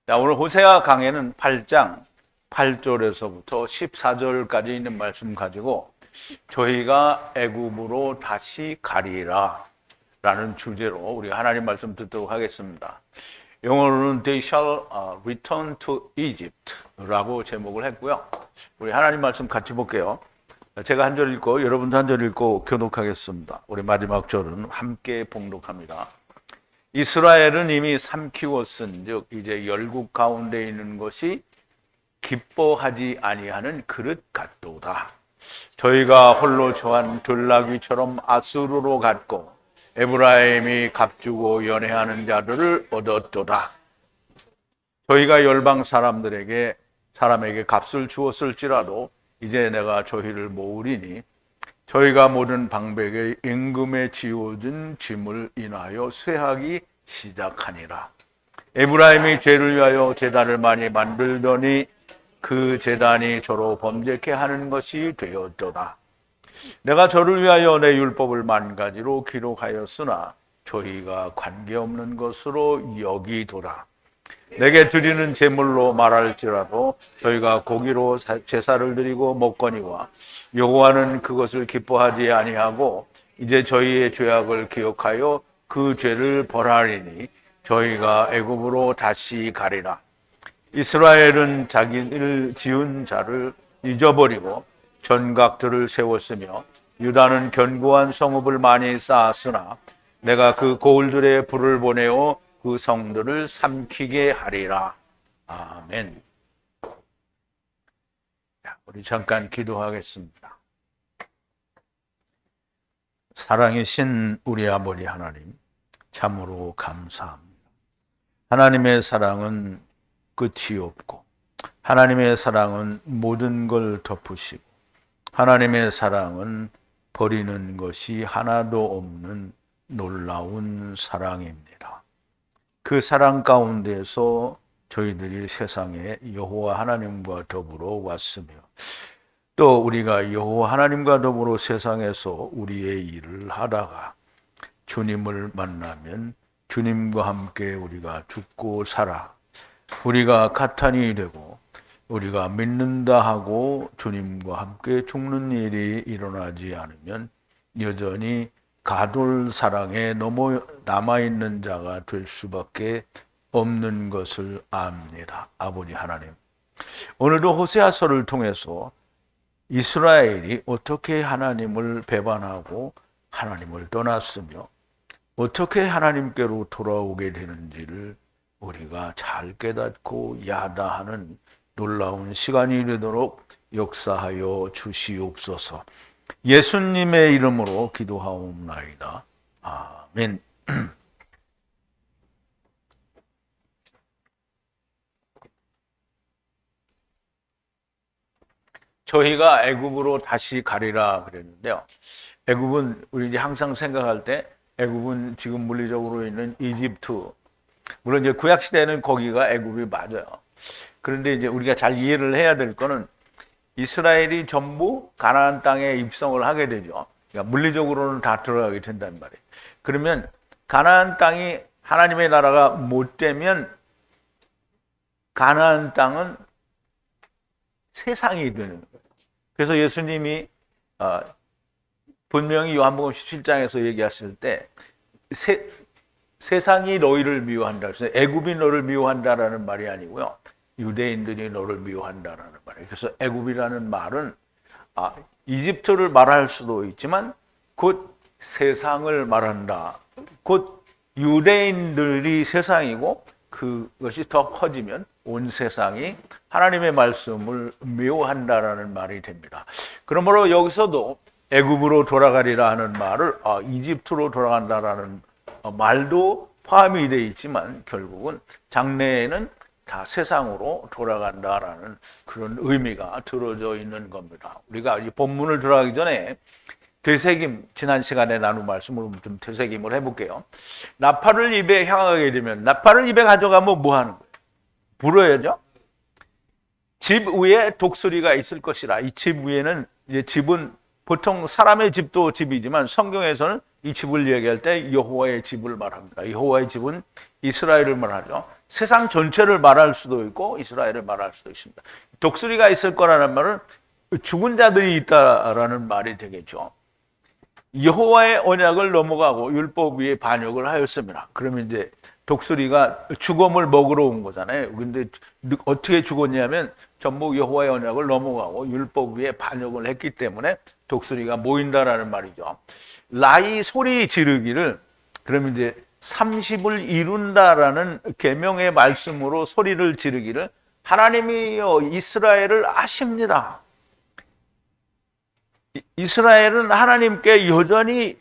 자, 오늘 호세아 강해는 8장 8절에서부터 14절까지 있는 말씀 가지고 저희가 애굽으로 다시 가리라 라는 주제로 우리 하나님 말씀 듣도록 하겠습니다. 영어로는 They shall return to Egypt 라고 제목을 했고요. 우리 하나님 말씀 같이 볼게요. 제가 한 절 읽고 여러분도 한 절 읽고 교독하겠습니다. 우리 마지막 절은 함께 봉독합니다. 이스라엘은 이미 삼키웠은 즉 이제 열국 가운데 있는 것이 기뻐하지 아니하는 그릇 같도다. 저희가 홀로 처한 들나귀처럼 아수르로 갔고 에브라임이 값주고 연애하는 자들을 얻었도다. 저희가 열방 사람에게 값을 주었을지라도 이제 내가 저희를 모으리니 저희가 모든 방백의 임금에 지어진 짐을 인하여 쇠하기 시작하니라. 에브라임이 죄를 위하여 제단을 많이 만들더니 그 제단이 저로 범죄케 하는 것이 되었도다. 내가 저를 위하여 내 율법을 만 가지로 기록하였으나 저희가 관계없는 것으로 여기도다. 내게 드리는 제물로 말할지라도 저희가 고기로 제사를 드리고 먹거니와 여호와는 그것을 기뻐하지 아니하고 이제 저희의 죄악을 기억하여 그 죄를 벌하리니 저희가 애굽으로 다시 가리라. 이스라엘은 자기를 지은 자를 잊어버리고 전각들을 세웠으며 유다는 견고한 성읍을 많이 쌓았으나 내가 그 고을들의 불을 보내어 그 성들을 삼키게 하리라. 아멘. 우리 잠깐 기도하겠습니다. 사랑이신 우리 아버지 하나님, 참으로 감사합니다. 하나님의 사랑은 끝이 없고 하나님의 사랑은 모든 걸 덮으시고 하나님의 사랑은 버리는 것이 하나도 없는 놀라운 사랑입니다. 그 사랑 가운데서 저희들이 세상에 여호와 하나님과 더불어 왔으며 또 우리가 여호와 하나님과 더불어 세상에서 우리의 일을 하다가 주님을 만나면 주님과 함께 우리가 죽고 살아 우리가 가탄이 되고 우리가 믿는다 하고 주님과 함께 죽는 일이 일어나지 않으면 여전히 가돌 사랑에 남아있는 자가 될 수밖에 없는 것을 압니다. 아버지 하나님, 오늘도 호세아서를 통해서 이스라엘이 어떻게 하나님을 배반하고 하나님을 떠났으며 어떻게 하나님께로 돌아오게 되는지를 우리가 잘 깨닫고 야다하는 놀라운 시간이 되도록 역사하여 주시옵소서. 예수님의 이름으로 기도하옵나이다. 아멘. 저희가 애굽으로 다시 가리라 그랬는데요. 애굽은 우리 이제 항상 생각할 때 애굽은 지금 물리적으로 있는 이집트. 물론 이제 구약 시대에는 거기가 애굽이 맞아요. 그런데 이제 우리가 잘 이해를 해야 될 거는 이스라엘이 전부 가나안 땅에 입성을 하게 되죠. 그러니까 물리적으로는 다 들어가게 된단 말이에요. 그러면 가나안 땅이 하나님의 나라가 못 되면 가나안 땅은 세상이 되는 거예요. 그래서 예수님이 분명히 요한복음 17장에서 얘기했을 때 세상이 너희를 미워한다. 그래서 애굽이 너를 미워한다라는 말이 아니고요. 유대인들이 너를 미워한다라는 말이에요. 그래서 애굽이라는 말은 이집트를 말할 수도 있지만 곧 세상을 말한다. 곧 유대인들이 세상이고 그것이 더 커지면 온 세상이 하나님의 말씀을 미워한다라는 말이 됩니다. 그러므로 여기서도 애굽으로 돌아가리라 하는 말을 이집트로 돌아간다라는 말도 포함이 되어 있지만 결국은 장래에는 다 세상으로 돌아간다라는 그런 의미가 들어져 있는 겁니다. 우리가 이 본문을 들어가기 전에 되새김, 지난 시간에 나눈 말씀으로 좀 되새김을 해볼게요. 나팔을 입에 향하게 되면 나팔을 입에 가져가면 뭐 하는 거예요? 불어야죠. 집 위에 독수리가 있을 것이라. 이 집 위에는 이제 집은 보통 사람의 집도 집이지만 성경에서는 이 집을 얘기할 때 여호와의 집을 말합니다. 여호와의 집은 이스라엘을 말하죠. 세상 전체를 말할 수도 있고 이스라엘을 말할 수도 있습니다. 독수리가 있을 거라는 말은 죽은 자들이 있다라는 말이 되겠죠. 여호와의 언약을 넘어가고 율법 위에 반역을 하였습니다. 그러면 이제 독수리가 죽음을 먹으러 온 거잖아요. 근데 어떻게 죽었냐면 전부 여호와의 언약을 넘어가고 율법 위에 반역을 했기 때문에 독수리가 모인다라는 말이죠. 라이 소리 지르기를, 그러면 이제 30을 이룬다라는 계명의 말씀으로 소리를 지르기를, 하나님이여 이스라엘을 아십니다. 이스라엘은 하나님께 여전히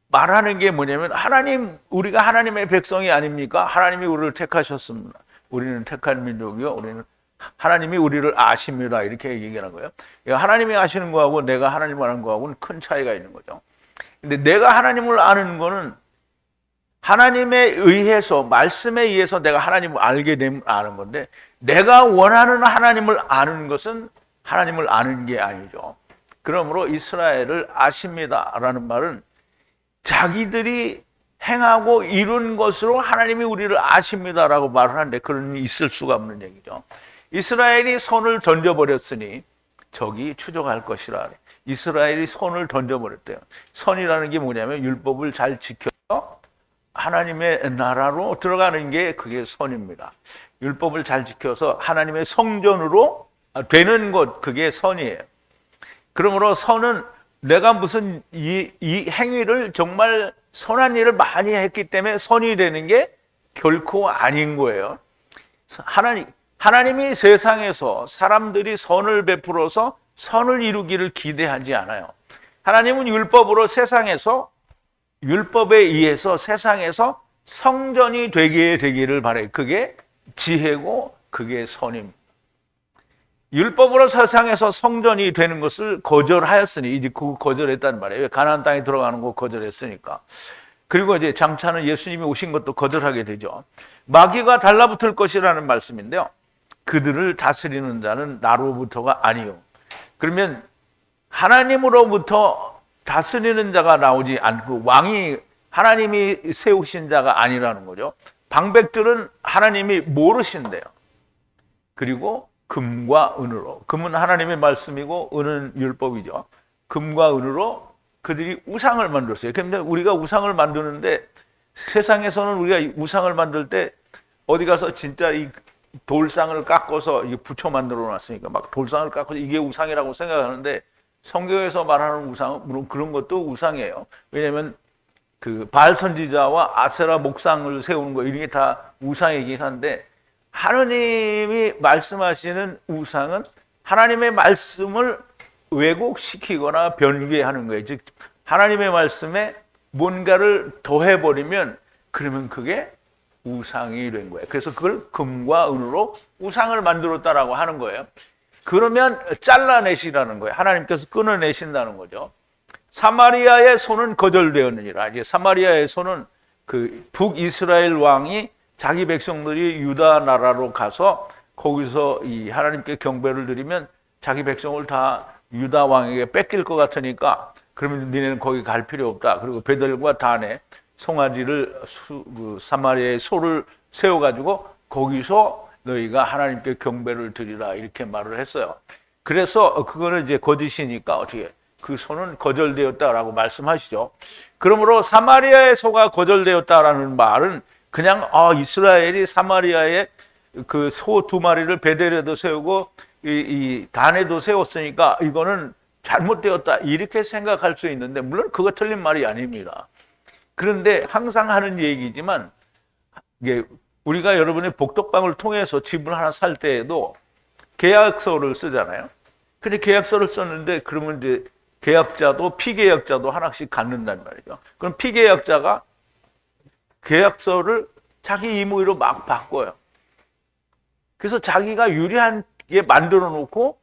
말하는 게 뭐냐면, 하나님, 우리가 하나님의 백성이 아닙니까? 하나님이 우리를 택하셨습니다. 우리는 택한 민족이요, 우리는 하나님이 우리를 아십니다. 이렇게 얘기하는 거예요. 하나님이 아시는 거하고 내가 하나님을 아는 거하고는 큰 차이가 있는 거죠. 근데 내가 하나님을 아는 거는 하나님에 의해서, 말씀에 의해서 내가 하나님을 알게 되면 아는 건데, 내가 원하는 하나님을 아는 것은 하나님을 아는 게 아니죠. 그러므로 이스라엘을 아십니다라는 말은 자기들이 행하고 이룬 것으로 하나님이 우리를 아십니다라고 말을 하는데, 그런 일이 있을 수가 없는 얘기죠. 이스라엘이 손을 던져버렸으니 적이 추적할 것이라. 이스라엘이 손을 던져버렸대요. 선이라는 게 뭐냐면 율법을 잘 지켜서 하나님의 나라로 들어가는 게 그게 선입니다. 율법을 잘 지켜서 하나님의 성전으로 되는 것, 그게 선이에요. 그러므로 선은 내가 무슨 이 행위를 정말 선한 일을 많이 했기 때문에 선이 되는 게 결코 아닌 거예요. 하나님이 세상에서 사람들이 선을 베풀어서 선을 이루기를 기대하지 않아요. 하나님은 율법으로 세상에서, 율법에 의해서 세상에서 성전이 되기를 바라요. 그게 지혜고 그게 선입니다. 율법으로 세상에서 성전이 되는 것을 거절하였으니, 이제 그거 거절했다는 말이에요. 가나안 땅에 들어가는 거 거절했으니까. 그리고 이제 장차는 예수님이 오신 것도 거절하게 되죠. 마귀가 달라붙을 것이라는 말씀인데요. 그들을 다스리는 자는 나로부터가 아니요. 그러면 하나님으로부터 다스리는 자가 나오지 않고 왕이 하나님이 세우신 자가 아니라는 거죠. 방백들은 하나님이 모르신대요. 그리고 금과 은으로, 금은 하나님의 말씀이고 은은 율법이죠. 금과 은으로 그들이 우상을 만들었어요. 그런데 우리가 우상을 만드는데, 세상에서는 우리가 우상을 만들 때 어디 가서 진짜 이 돌상을 깎아서 붙여 만들어 놨으니까 막 돌상을 깎아서 이게 우상이라고 생각하는데, 성경에서 말하는 우상은 물론 그런 것도 우상이에요. 왜냐하면 그 바알 선지자와 아세라 목상을 세우는 거, 이런 게 다 우상이긴 한데, 하나님이 말씀하시는 우상은 하나님의 말씀을 왜곡시키거나 변개하는 거예요. 즉 하나님의 말씀에 뭔가를 더해버리면 그러면 그게 우상이 된 거예요. 그래서 그걸 금과 은으로 우상을 만들었다라고 하는 거예요. 그러면 잘라내시라는 거예요. 하나님께서 끊어내신다는 거죠. 사마리아의 손은 거절되었느니라. 이제 사마리아의 손은 그 북이스라엘 왕이 자기 백성들이 유다 나라로 가서 거기서 이 하나님께 경배를 드리면 자기 백성을 다 유다 왕에게 뺏길 것 같으니까, 그러면 니네는 거기 갈 필요 없다. 그리고 베델과 단에 송아지를 사마리아의 소를 세워가지고 거기서 너희가 하나님께 경배를 드리라, 이렇게 말을 했어요. 그래서 그거는 이제 거짓이니까 어떻게 그 소는 거절되었다라고 말씀하시죠. 그러므로 사마리아의 소가 거절되었다라는 말은 그냥 이스라엘이 사마리아에 그 소 2마리를 베델에도 세우고 이 단에도 세웠으니까 이거는 잘못되었다, 이렇게 생각할 수 있는데, 물론 그거 틀린 말이 아닙니다. 그런데 항상 하는 얘기지만, 이게 우리가 여러분의 복덕방을 통해서 집을 하나 살 때에도 계약서를 쓰잖아요. 근데 계약서를 썼는데 그러면 이제 계약자도 피계약자도 하나씩 갖는단 말이죠. 그럼 피계약자가 계약서를 자기 임의로 막 바꿔요. 그래서 자기가 유리하게 만들어 놓고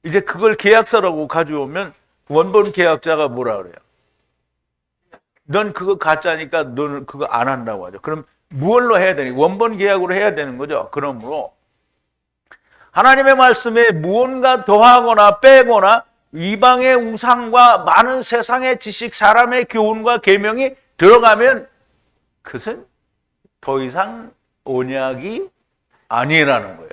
이제 그걸 계약서라고 가져오면 원본 계약자가 뭐라 그래요? 넌 그거 가짜니까 너는 그거 안 한다고 하죠. 그럼 무얼로 해야 되니? 원본 계약으로 해야 되는 거죠. 그러므로 하나님의 말씀에 무언가 더하거나 빼거나 이방의 우상과 많은 세상의 지식, 사람의 교훈과 계명이 들어가면 그것은 더 이상 언약이 아니라는 거예요.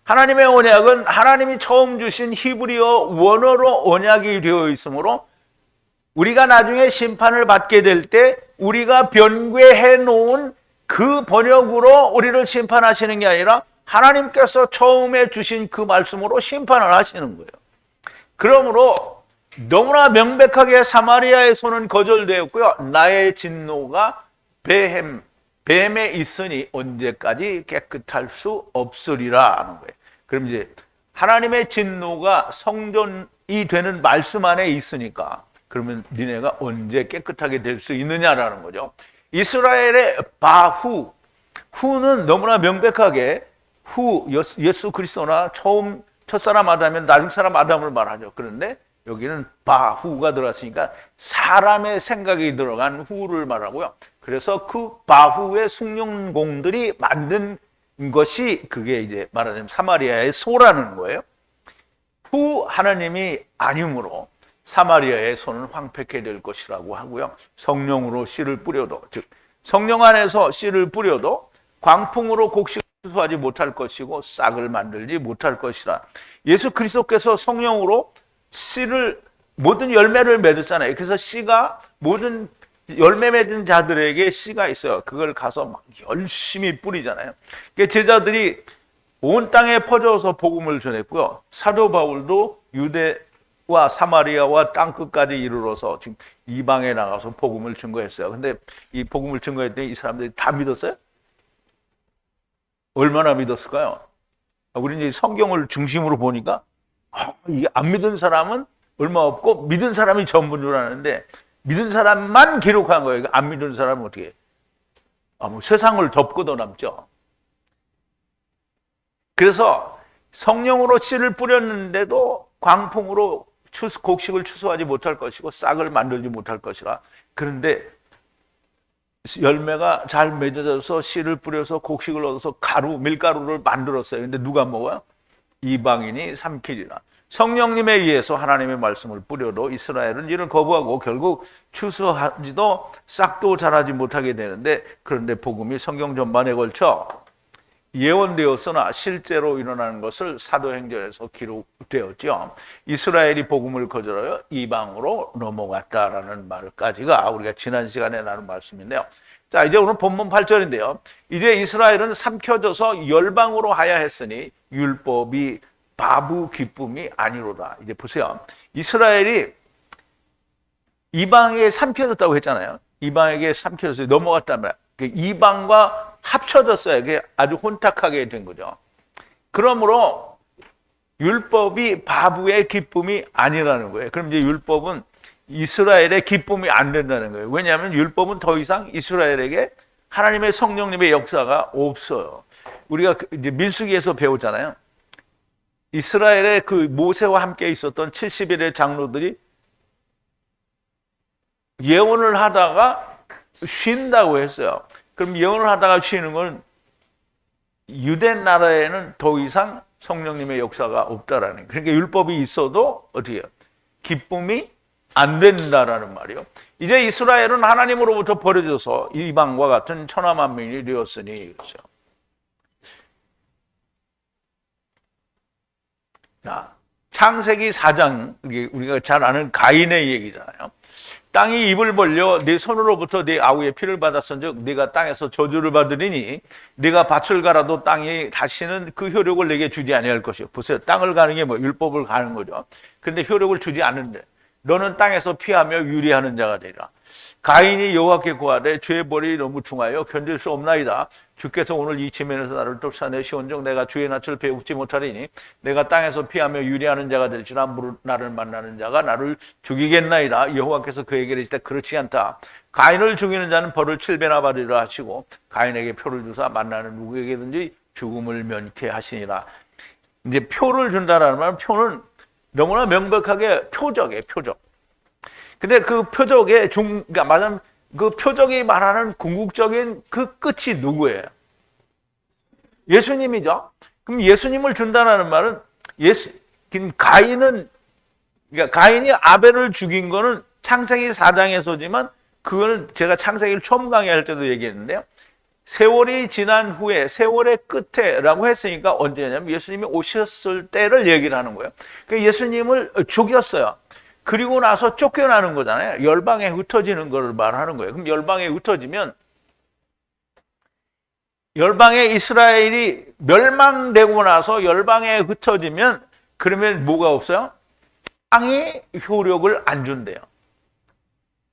하나님의 언약은 하나님이 처음 주신 히브리어 원어로 언약이 되어 있으므로 우리가 나중에 심판을 받게 될 때 우리가 변개해 놓은 그 번역으로 우리를 심판하시는 게 아니라 하나님께서 처음에 주신 그 말씀으로 심판을 하시는 거예요. 그러므로 너무나 명백하게 사마리아의 손은 거절되었고요. 나의 진노가 뱀에 있으니 언제까지 깨끗할 수 없으리라 하는 거예요. 그럼 이제 하나님의 진노가 성전이 되는 말씀 안에 있으니까 그러면 니네가 언제 깨끗하게 될 수 있느냐라는 거죠. 이스라엘의 후는 너무나 명백하게 예수 그리스도나 처음 첫사람 아담이면 나중 사람 아담을 말하죠. 그런데 여기는 바후가 들어갔으니까 사람의 생각이 들어간 후를 말하고요. 그래서 그 바후의 숭늉공들이 만든 것이 그게 이제 말하자면 사마리아의 소라는 거예요. 후 하나님이 아니므로 사마리아의 소는 황폐케 될 것이라고 하고요. 성령으로 씨를 뿌려도, 즉 성령 안에서 씨를 뿌려도 광풍으로 곡식을 추수하지 못할 것이고 싹을 만들지 못할 것이라. 예수 그리스도께서 성령으로 씨를 모든 열매를 맺었잖아요. 그래서 씨가 모든 열매 맺은 자들에게 씨가 있어요. 그걸 가서 막 열심히 뿌리잖아요. 그러니까 제자들이 온 땅에 퍼져서 복음을 전했고요. 사도 바울도 유대와 사마리아와 땅 끝까지 이르러서 지금 이방에 나가서 복음을 증거했어요. 근데 이 복음을 증거했더니 이 사람들이 다 믿었어요? 얼마나 믿었을까요? 우리는 이제 성경을 중심으로 보니까 이게 안 믿은 사람은 얼마 없고 믿은 사람이 전부인 줄 아는데 믿은 사람만 기록한 거예요. 안 믿은 사람은 어떻게 해요? 뭐 세상을 덮고도 남죠. 그래서 성령으로 씨를 뿌렸는데도 광풍으로 곡식을 추수하지 못할 것이고 싹을 만들지 못할 것이라. 그런데 열매가 잘 맺어져서 씨를 뿌려서 곡식을 얻어서 밀가루를 만들었어요. 근데 누가 먹어요? 이방인이 삼키리라. 성령님에 의해서 하나님의 말씀을 뿌려도 이스라엘은 이를 거부하고 결국 추수하지도 싹도 자라지 못하게 되는데, 그런데 복음이 성경 전반에 걸쳐 예언되었으나 실제로 일어나는 것을 사도행전에서 기록되었죠. 이스라엘이 복음을 거절하여 이방으로 넘어갔다라는 말까지가 우리가 지난 시간에 나눈 말씀인데요. 자, 이제 오늘 본문 8절인데요. 이제 이스라엘은 삼켜져서 열방으로 하야 했으니 율법이 바부 기쁨이 아니로다. 이제 보세요. 이스라엘이 이방에 삼켜졌다고 했잖아요. 이방에게 삼켜졌어요. 넘어갔단 말이에요. 이방과 합쳐졌어요. 그게 아주 혼탁하게 된 거죠. 그러므로 율법이 바부의 기쁨이 아니라는 거예요. 그럼 이제 율법은 이스라엘의 기쁨이 안 된다는 거예요. 왜냐하면 율법은 더 이상 이스라엘에게 하나님의 성령님의 역사가 없어요. 우리가 이제 민수기에서 배우잖아요. 이스라엘의 그 모세와 함께 있었던 70일의 장로들이 예언을 하다가 쉰다고 했어요. 그럼 예언을 하다가 쉬는 건 유대 나라에는 더 이상 성령님의 역사가 없다라는 거예요. 그러니까 율법이 있어도 어떻게 해요? 기쁨이 안 된다라는 말이에요. 이제 이스라엘은 하나님으로부터 버려져서 이방과 같은 천하만민이 되었으니 그렇죠. 자, 창세기 4장, 우리가 잘 아는 가인의 얘기잖아요. 땅이 입을 벌려 네 손으로부터 네 아우의 피를 받았은즉 네가 땅에서 저주를 받으리니 네가 밭을 갈아도 땅이 다시는 그 효력을 내게 주지 아니할 것이요. 보세요. 땅을 가는 게 뭐 율법을 가는 거죠. 그런데 효력을 주지 않는데 너는 땅에서 피하며 유리하는 자가 되리라. 가인이 여호와께 구하되 죄의 벌이 너무 중하여 견딜 수 없나이다. 주께서 오늘 이 지면에서 나를 쫓아내시온즉 내가 주의 낯을 배우지 못하리니 내가 땅에서 피하며 유리하는 자가 될지라 나를 만나는 자가 나를 죽이겠나이다. 여호와께서 그에게 이르시되 그렇지 않다. 가인을 죽이는 자는 벌을 7배나 받으리라 하시고 가인에게 표를 주사 만나는 누구에게든지 죽음을 면케 하시니라. 이제 표를 준다라는 말은 표는 너무나 명백하게 표적이에요. 표적. 근데 그 표적의 그러니까 말하자면 그 표적이 말하는 궁극적인 그 끝이 누구예요? 예수님이죠. 그럼 예수님을 준다는 말은 가인은, 그러니까 가인이 아벨을 죽인 거는 창세기 4장에서지만 그거는 제가 창세기를 처음 강의할 때도 얘기했는데요. 세월이 지난 후에, 세월의 끝에라고 했으니까 언제냐면 예수님이 오셨을 때를 얘기를 하는 거예요. 그러니까 예수님을 죽였어요. 그리고 나서 쫓겨나는 거잖아요. 열방에 흩어지는 걸 말하는 거예요. 그럼 열방에 흩어지면, 열방에 이스라엘이 멸망되고 나서 열방에 흩어지면, 그러면 뭐가 없어요? 땅이 효력을 안 준대요.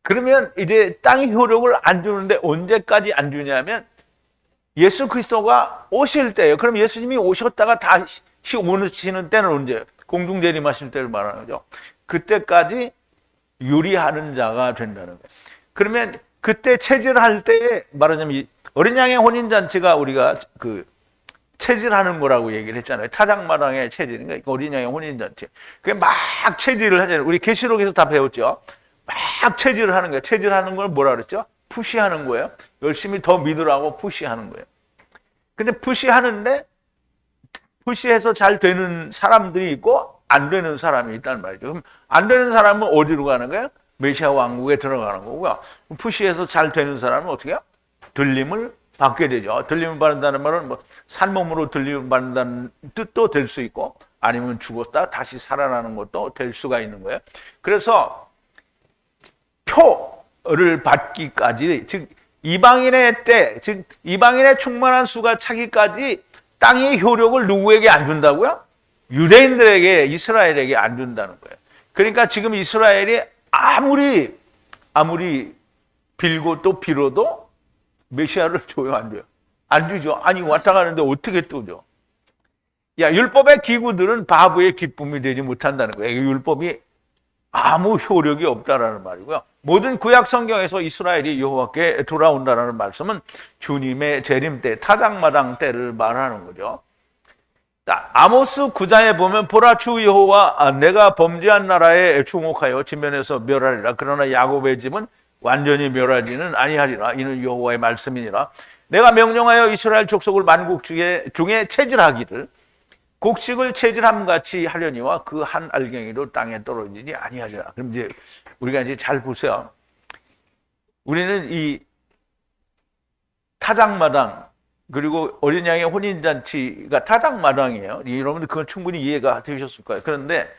그러면 이제 땅이 효력을 안 주는데 언제까지 안 주냐면 예수 그리스도가 오실 때예요. 그럼 예수님이 오셨다가 다시 오시는 때는 언제예요? 공중재림하실 때를 말하는 거죠. 그때까지 유리하는 자가 된다는 거예요. 그러면 그때 체질할 때 말하자면 어린 양의 혼인잔치가 우리가 그 체질하는 거라고 얘기를 했잖아요. 타작마당의 체질, 그러니까 어린 양의 혼인잔치. 그게 막 체질을 하잖아요. 우리 계시록에서 다 배웠죠. 막 체질을 하는 거예요. 체질하는 걸 뭐라 그랬죠? 푸시하는 거예요. 열심히 더 믿으라고 푸시하는 거예요. 근데 푸시하는데 푸시해서 잘 되는 사람들이 있고 안 되는 사람이 있다는 말이죠. 그럼 안 되는 사람은 어디로 가는 거예요? 메시아 왕국에 들어가는 거고요. 푸시해서 잘 되는 사람은 어떻게 해요? 들림을 받게 되죠. 들림을 받는다는 말은 뭐 산몸으로 들림을 받는다는 뜻도 될 수 있고 아니면 죽었다 다시 살아나는 것도 될 수가 있는 거예요. 그래서 표를 받기까지, 즉 이방인의 때, 즉 이방인의 충만한 수가 차기까지 땅의 효력을 누구에게 안 준다고요? 유대인들에게, 이스라엘에게 안 준다는 거예요. 그러니까 지금 이스라엘이 아무리 빌고 또 빌어도 메시아를 줘요, 안 줘요? 안 주죠. 아니 왔다 가는데 어떻게 또 줘? 야, 율법의 기구들은 바보의 기쁨이 되지 못한다는 거예요. 율법이 아무 효력이 없다라는 말이고요. 모든 구약 성경에서 이스라엘이 여호와께 돌아온다라는 말씀은 주님의 재림 때, 타작마당 때를 말하는 거죠. 아모스 9장에 보면 보라 주 여호와 내가 범죄한 나라에 주목하여 진면에서 멸하리라. 그러나 야곱의 집은 완전히 멸하지는 아니하리라. 이는 여호와의 말씀이니라. 내가 명령하여 이스라엘 족속을 만국 중에 체질하기를 곡식을 체질함같이 하려니와 그 한 알갱이도 땅에 떨어지지 아니하리라. 그럼 이제 우리가 이제 잘 보세요. 우리는 이 타작마당 그리고 어린 양의 혼인잔치가 타작마당이에요. 여러분들 그건 충분히 이해가 되셨을 거예요. 그런데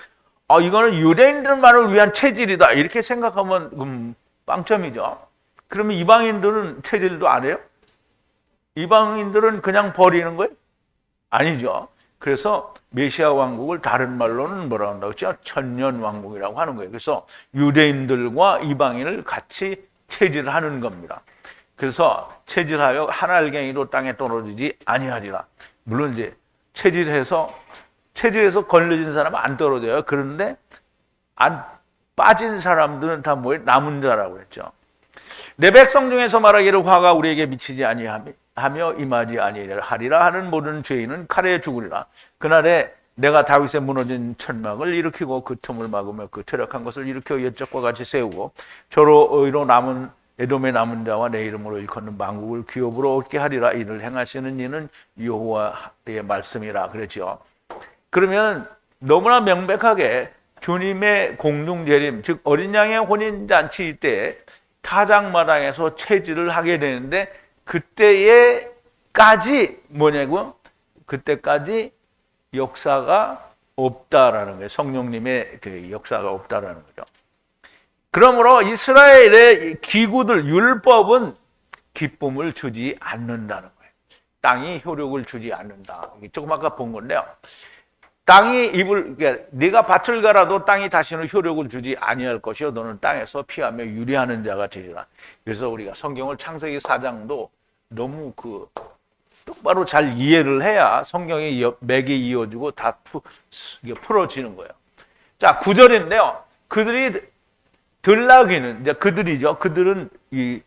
이거는 유대인들만을 위한 체질이다 이렇게 생각하면 빵점이죠. 그러면 이방인들은 체질도 안 해요? 이방인들은 그냥 버리는 거예요? 아니죠. 그래서 메시아 왕국을 다른 말로는 뭐라고 한다고 했죠? 천년 왕국이라고 하는 거예요. 그래서 유대인들과 이방인을 같이 체질하는 겁니다. 그래서 체질하여 한 알갱이도 땅에 떨어지지 아니하리라. 물론 이제 체질해서 걸려진 사람은 안 떨어져요. 그런데 안 빠진 사람들은 다 뭐예요? 남은 자라고 했죠. 내 백성 중에서 말하기를 화가 우리에게 미치지 아니하며 임하지 아니하리라 하는 모든 죄인은 칼에 죽으리라. 그날에 내가 다윗의 무너진 천막을 일으키고 그 틈을 막으며 그 퇴락한 것을 일으켜 옛적과 같이 세우고 저로 의로 남은 에돔의 남은 자와 내 이름으로 일컫는 만국을 기업으로 얻게 하리라. 이를 행하시는 이는 여호와의 말씀이라 그랬죠. 그러면 너무나 명백하게 주님의 공중재림, 즉 어린 양의 혼인잔치 때 타작마당에서 체질을 하게 되는데 그때에까지 뭐냐고? 그때까지 역사가 없다라는 거예요. 성령님의 그 역사가 없다라는 거죠. 그러므로 이스라엘의 기구들, 율법은 기쁨을 주지 않는다는 거예요. 땅이 효력을 주지 않는다. 조금 아까 본 건데요. 땅이 그러니까 네가 밭을 갈아도 땅이 다시는 효력을 주지 아니할 것이요 너는 땅에서 피하며 유리하는 자가 되리라. 그래서 우리가 성경을 창세기 4장도 너무 똑바로 잘 이해를 해야 성경의 맥이 이어지고 다 풀어지는 거예요. 자, 9절인데요. 그들이 들나귀는 이제 그들이죠. 그들은 이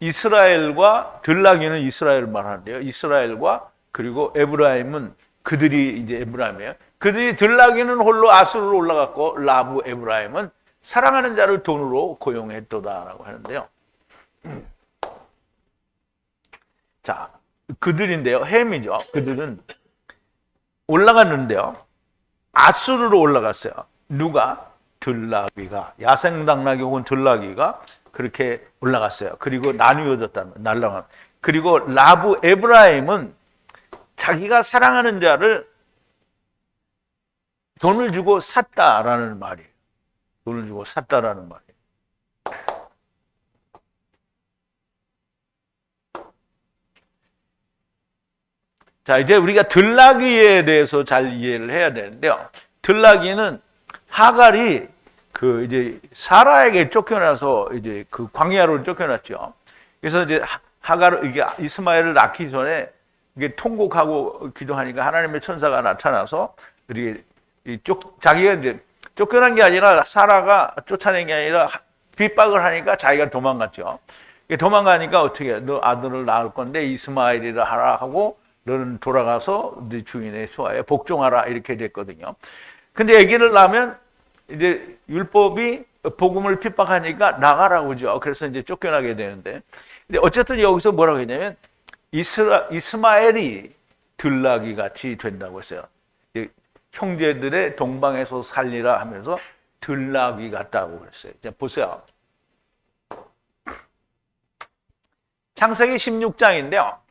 이스라엘과 들나귀는 이스라엘 말하는데요. 이스라엘과 그리고 에브라임은 그들이 이제 에브라임이에요. 그들이 들나귀는 홀로 아수르로 올라갔고 라부 에브라임은 사랑하는 자를 돈으로 고용했도다라고 하는데요. 자, 그들인데요. 햄이죠. 그들은 올라갔는데요. 아수르로 올라갔어요. 누가? 들나귀가, 야생당나귀 혹은 들나귀가 그렇게 올라갔어요. 그리고 나뉘어졌다는 날라간. 그리고 라브 에브라임은 자기가 사랑하는 자를 돈을 주고 샀다라는 말이에요. 돈을 주고 샀다라는 말이에요. 자, 이제 우리가 들나귀에 대해서 잘 이해를 해야 되는데요. 들나귀는 하갈이 이제 사라에게 쫓겨나서 이제 그 광야로 쫓겨났죠. 그래서 이제 이게 이스마엘을 낳기 전에 이게 통곡하고 기도하니까 하나님의 천사가 나타나서 자기가 이제 쫓겨난 게 아니라 사라가 쫓아낸 게 아니라 핍박을 하니까 자기가 도망갔죠. 도망가니까 어떻게 너 아들을 낳을 건데 이스마엘이라 하라 하고 너는 돌아가서 네 주인의 소아에 복종하라 이렇게 됐거든요. 근데 아기를 낳으면 이제 율법이 복음을 핍박하니까 나가라고 하죠. 그래서 이제 쫓겨나게 되는데, 근데 어쨌든 여기서 뭐라고 했냐면 이스마엘이 들나귀 같이 된다고 했어요. 형제들의 동방에서 살리라 하면서 들나귀 같다고 그랬어요. 자, 보세요. 창세기 16장인데요.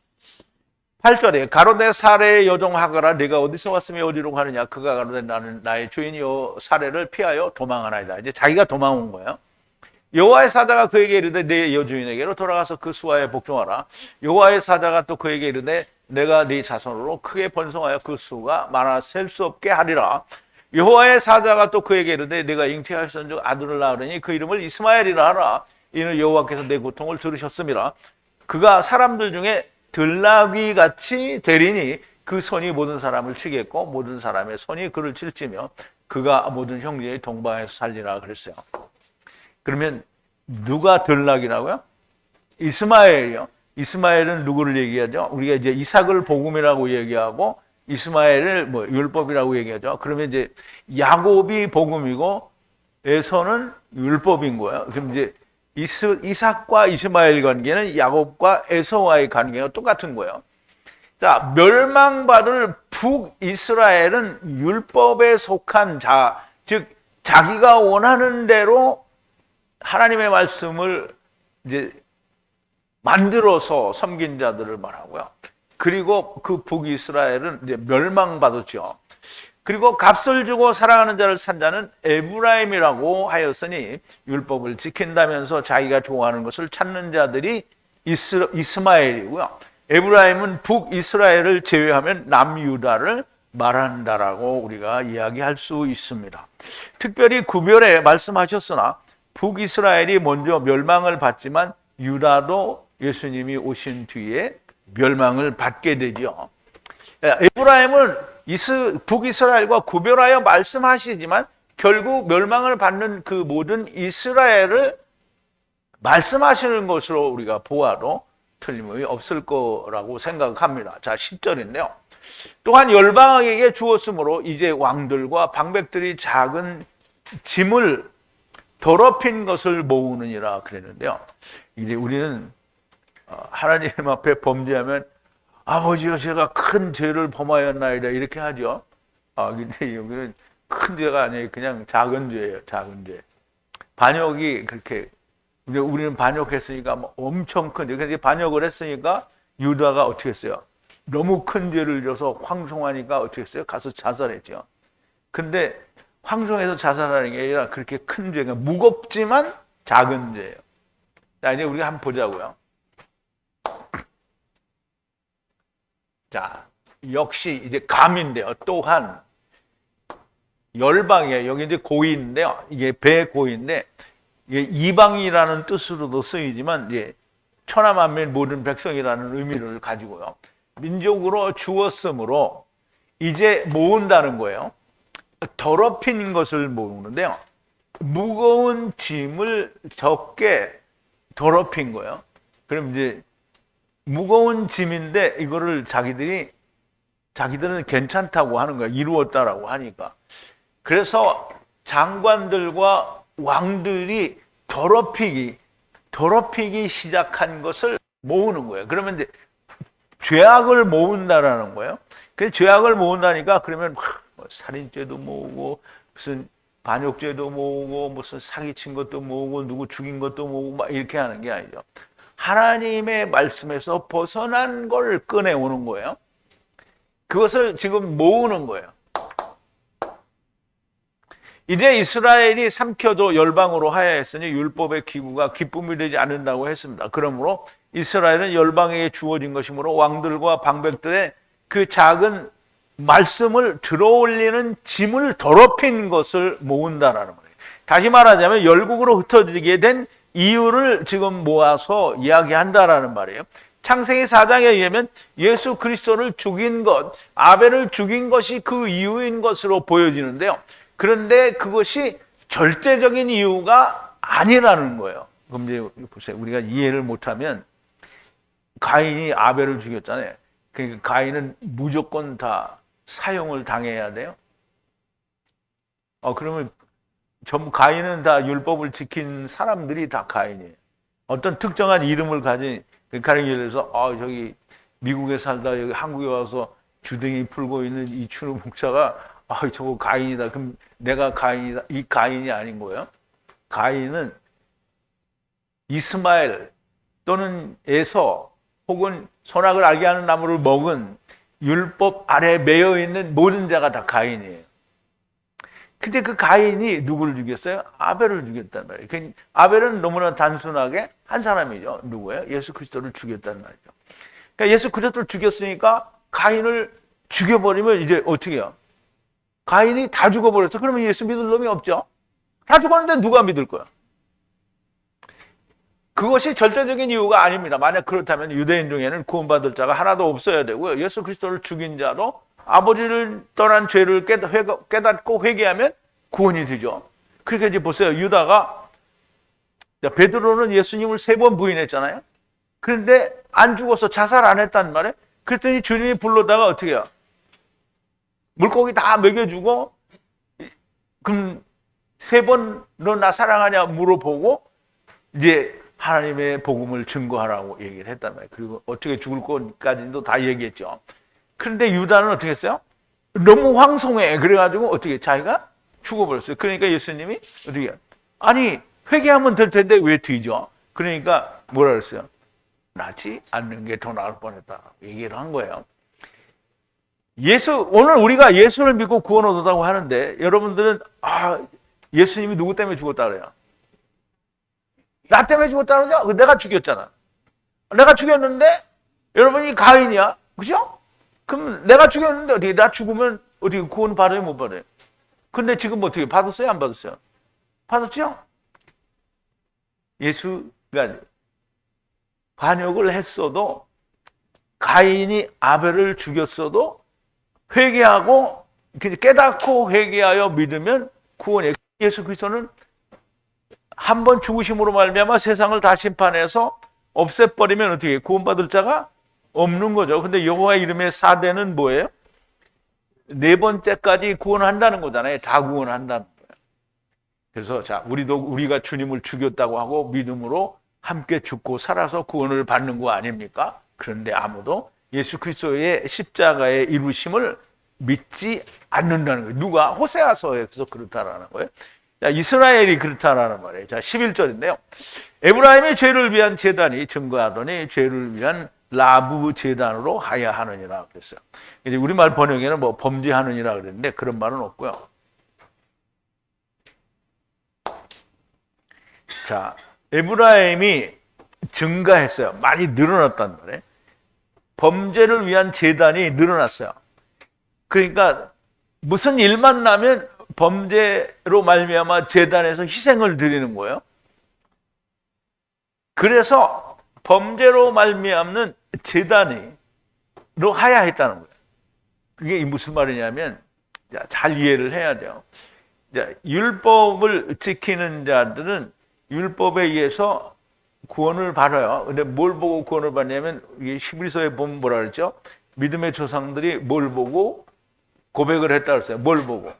8절에 가로되 사례의 여종 하가라 네가 어디서 왔으며 어디로 가느냐. 그가 가로되 나는 나의 주인이요 사례를 피하여 도망하나이다. 이제 자기가 도망온 거예요. 여호와의 사자가 그에게 이르되 네 여주인에게로 돌아가서 그 수하에 복종하라. 여호와의 사자가 또 그에게 이르되 내가 네 자손으로 크게 번성하여 그 수가 많아 셀 수 없게 하리라. 여호와의 사자가 또 그에게 이르되 내가 잉태하였은즉 아들을 낳으려니 그 이름을 이스마엘이라 하라. 이는 여호와께서 내 고통을 들으셨음이라. 그가 사람들 중에 들나귀 같이 되리니 그 손이 모든 사람을 치겠고 모든 사람의 손이 그를 칠지며 그가 모든 형제의 동방에서 살리라 그랬어요. 그러면 누가 들나귀라고요? 이스마엘이요. 이스마엘은 누구를 얘기하죠? 우리가 이제 이삭을 복음이라고 얘기하고 이스마엘을 율법이라고 얘기하죠. 그러면 이제 야곱이 복음이고 에서는 율법인 거예요. 그럼 이제 이삭과 이스마엘 관계는 야곱과 에서와의 관계가 똑같은 거예요. 자, 멸망받을 북이스라엘은 율법에 속한 자, 즉 자기가 원하는 대로 하나님의 말씀을 이제 만들어서 섬긴 자들을 말하고요. 그리고 그 북이스라엘은 이제 멸망받았죠. 그리고 값을 주고 사랑하는 자를 산 자는 에브라임이라고 하였으니 율법을 지킨다면서 자기가 좋아하는 것을 찾는 자들이 이스마엘이고요. 에브라임은 북이스라엘을 제외하면 남유다를 말한다라고 우리가 이야기할 수 있습니다. 특별히 구별해 말씀하셨으나 북이스라엘이 먼저 멸망을 받지만 유다도 예수님이 오신 뒤에 멸망을 받게 되죠. 에브라임은 북이스라엘과 구별하여 말씀하시지만 결국 멸망을 받는 그 모든 이스라엘을 말씀하시는 것으로 우리가 보아도 틀림이 없을 거라고 생각합니다. 자, 10절인데요. 또한 열방에게 주었으므로 이제 왕들과 방백들이 작은 짐을 더럽힌 것을 모으느니라 그랬는데요. 이제 우리는 하나님 앞에 범죄하면 아버지여 제가 큰 죄를 범하였나이다 이렇게 하죠. 근데 여기는 큰 죄가 아니에요. 그냥 작은 죄예요. 작은 죄. 반역이 그렇게 우리는 반역했으니까 엄청 큰 죄. 근데 반역을 했으니까 유다가 어떻게 했어요? 너무 큰 죄를 져서 황송하니까 어떻게 했어요? 가서 자살했죠. 근데 황송해서 자살하는 게 아니라 그렇게 큰 죄가 무겁지만 작은 죄예요. 자, 이제 우리가 한번 보자고요. 자, 역시 이제 감인데요. 또한 열방이에요. 여기 이제 고인인데요. 이게 배고인데 이게 이방이라는 뜻으로도 쓰이지만 이제 천하만민 모든 백성이라는 의미를 가지고요. 민족으로 주었으므로 이제 모은다는 거예요. 더럽힌 것을 모으는데요. 무거운 짐을 적게 더럽힌 거예요. 그럼 이제 무거운 짐인데 이거를 자기들은 괜찮다고 하는 거야. 이루었다라고 하니까. 그래서 장관들과 왕들이 더럽히기 시작한 것을 모으는 거예요. 그러면 이제 죄악을 모은다라는 거예요. 그래서 죄악을 모은다니까 그러면 살인죄도 모으고 무슨 반역죄도 모으고 무슨 사기친 것도 모으고 누구 죽인 것도 모으고 막 이렇게 하는 게 아니죠. 하나님의 말씀에서 벗어난 걸 꺼내오는 거예요. 그것을 지금 모으는 거예요. 이제 이스라엘이 삼켜져 열방으로 하야했으니 율법의 기구가 기쁨이 되지 않는다고 했습니다. 그러므로 이스라엘은 열방에게 주어진 것이므로 왕들과 방백들의 그 작은 말씀을 들어올리는 짐을 더럽힌 것을 모은다라는 거예요. 다시 말하자면 열국으로 흩어지게 된 이유를 지금 모아서 이야기한다라는 말이에요. 창세기 4장에 의하면 예수 그리스도를 죽인 것, 아벨을 죽인 것이 그 이유인 것으로 보여지는데요. 그런데 그것이 절대적인 이유가 아니라는 거예요. 그럼 이제 보세요. 우리가 이해를 못하면 가인이 아벨을 죽였잖아요. 그러니까 가인은 무조건 다 사형을 당해야 돼요. 그러면 전부 가인은 다 율법을 지킨 사람들이 다 가인이에요. 어떤 특정한 이름을 가진, 가령 예를 들어서 저기 미국에 살다 여기 한국에 와서 주댕이 풀고 있는 이춘우 목사가 저거 가인이다. 그럼 내가 가인이다. 이 가인이 아닌 거예요. 가인은 이스마엘 또는 에서 혹은 선악을 알게 하는 나무를 먹은 율법 아래 매여 있는 모든 자가 다 가인이에요. 근데 그 가인이 누구를 죽였어요? 아벨을 죽였단 말이에요. 아벨은 너무나 단순하게 한 사람이죠. 누구예요? 예수 그리스도를 죽였단 말이죠. 그러니까 예수 그리스도를 죽였으니까 가인을 죽여버리면 이제 어떻게 해요? 가인이 다 죽어버렸어. 그러면 예수 믿을 놈이 없죠. 다 죽었는데 누가 믿을 거야? 그것이 절대적인 이유가 아닙니다. 만약 그렇다면 유대인 중에는 구원받을 자가 하나도 없어야 되고요. 예수 그리스도를 죽인 자도 아버지를 떠난 죄를 깨닫고 회개하면 구원이 되죠. 그러니까 이제 보세요. 유다가, 베드로는 예수님을 3번 부인했잖아요. 그런데 안 죽어서 자살 안 했단 말이에요. 그랬더니 주님이 불러다가 어떻게 해요? 물고기 다 먹여주고, 그럼 3번 너 나 사랑하냐 물어보고 이제 하나님의 복음을 증거하라고 얘기를 했단 말이에요. 그리고 어떻게 죽을 것까지도 다 얘기했죠. 그런데 유다는 어떻게 했어요? 너무 황송해. 그래가지고 어떻게 자기가 죽어버렸어요. 그러니까 예수님이 어떻게 해요? 아니 회개하면 될 텐데 왜 뒤져? 그러니까 뭐라 그랬어요? 낫지 않는 게 더 나을 뻔했다. 얘기를 한 거예요. 오늘 우리가 예수를 믿고 구원 얻었다고 하는데 여러분들은 예수님이 누구 때문에 죽었다 그래요? 나 때문에 죽었다 그러죠? 내가 죽였잖아. 내가 죽였는데 여러분이 가인이야. 그죠? 그럼 내가 죽였는데 어떻게 나 죽으면 어떻게 구원 받아요? 못 받아요? 근데 지금 어떻게 받았어요? 안 받았어요? 받았죠? 예수가 반역을 했어도 가인이 아벨을 죽였어도 회개하고 깨닫고 회개하여 믿으면 구원이에요. 예수 그리스도는 한 번 죽으심으로 말미암아 세상을 다 심판해서 없애버리면 어떻게 구원받을 자가 없는 거죠. 근데 여호와 이름의 사대는 뭐예요? 4번째까지 구원한다는 거잖아요. 다 구원한다는 거예요. 그래서 우리가 주님을 죽였다고 하고 믿음으로 함께 죽고 살아서 구원을 받는 거 아닙니까? 그런데 아무도 예수 그리스도의 십자가의 이루심을 믿지 않는다는 거예요. 누가? 호세아서에서 그렇다라는 거예요. 이스라엘이 그렇다라는 말이에요. 11절인데요. 에브라임의 죄를 위한 제단이 증거하더니 죄를 위한 라브 제단으로 하야 하느니라 그랬어요. 이제 우리말 번역에는 범죄하느니라 그랬는데 그런 말은 없고요. 에브라임이 증가했어요. 많이 늘어났단 말이에요. 범죄를 위한 제단이 늘어났어요. 그러니까 무슨 일만 나면 범죄로 말미암아 제단에서 희생을 드리는 거예요. 그래서 범죄로 말미암는 제단으로 하야했다는 거예요. 그게 무슨 말이냐면 잘 이해를 해야 돼요. 율법을 지키는 자들은 율법에 의해서 구원을 받아요. 근데 뭘 보고 구원을 받냐면 히브리서에 보면 뭐라 그랬죠? 믿음의 조상들이 뭘 보고 고백을 했다 그랬어요. 뭘 보고?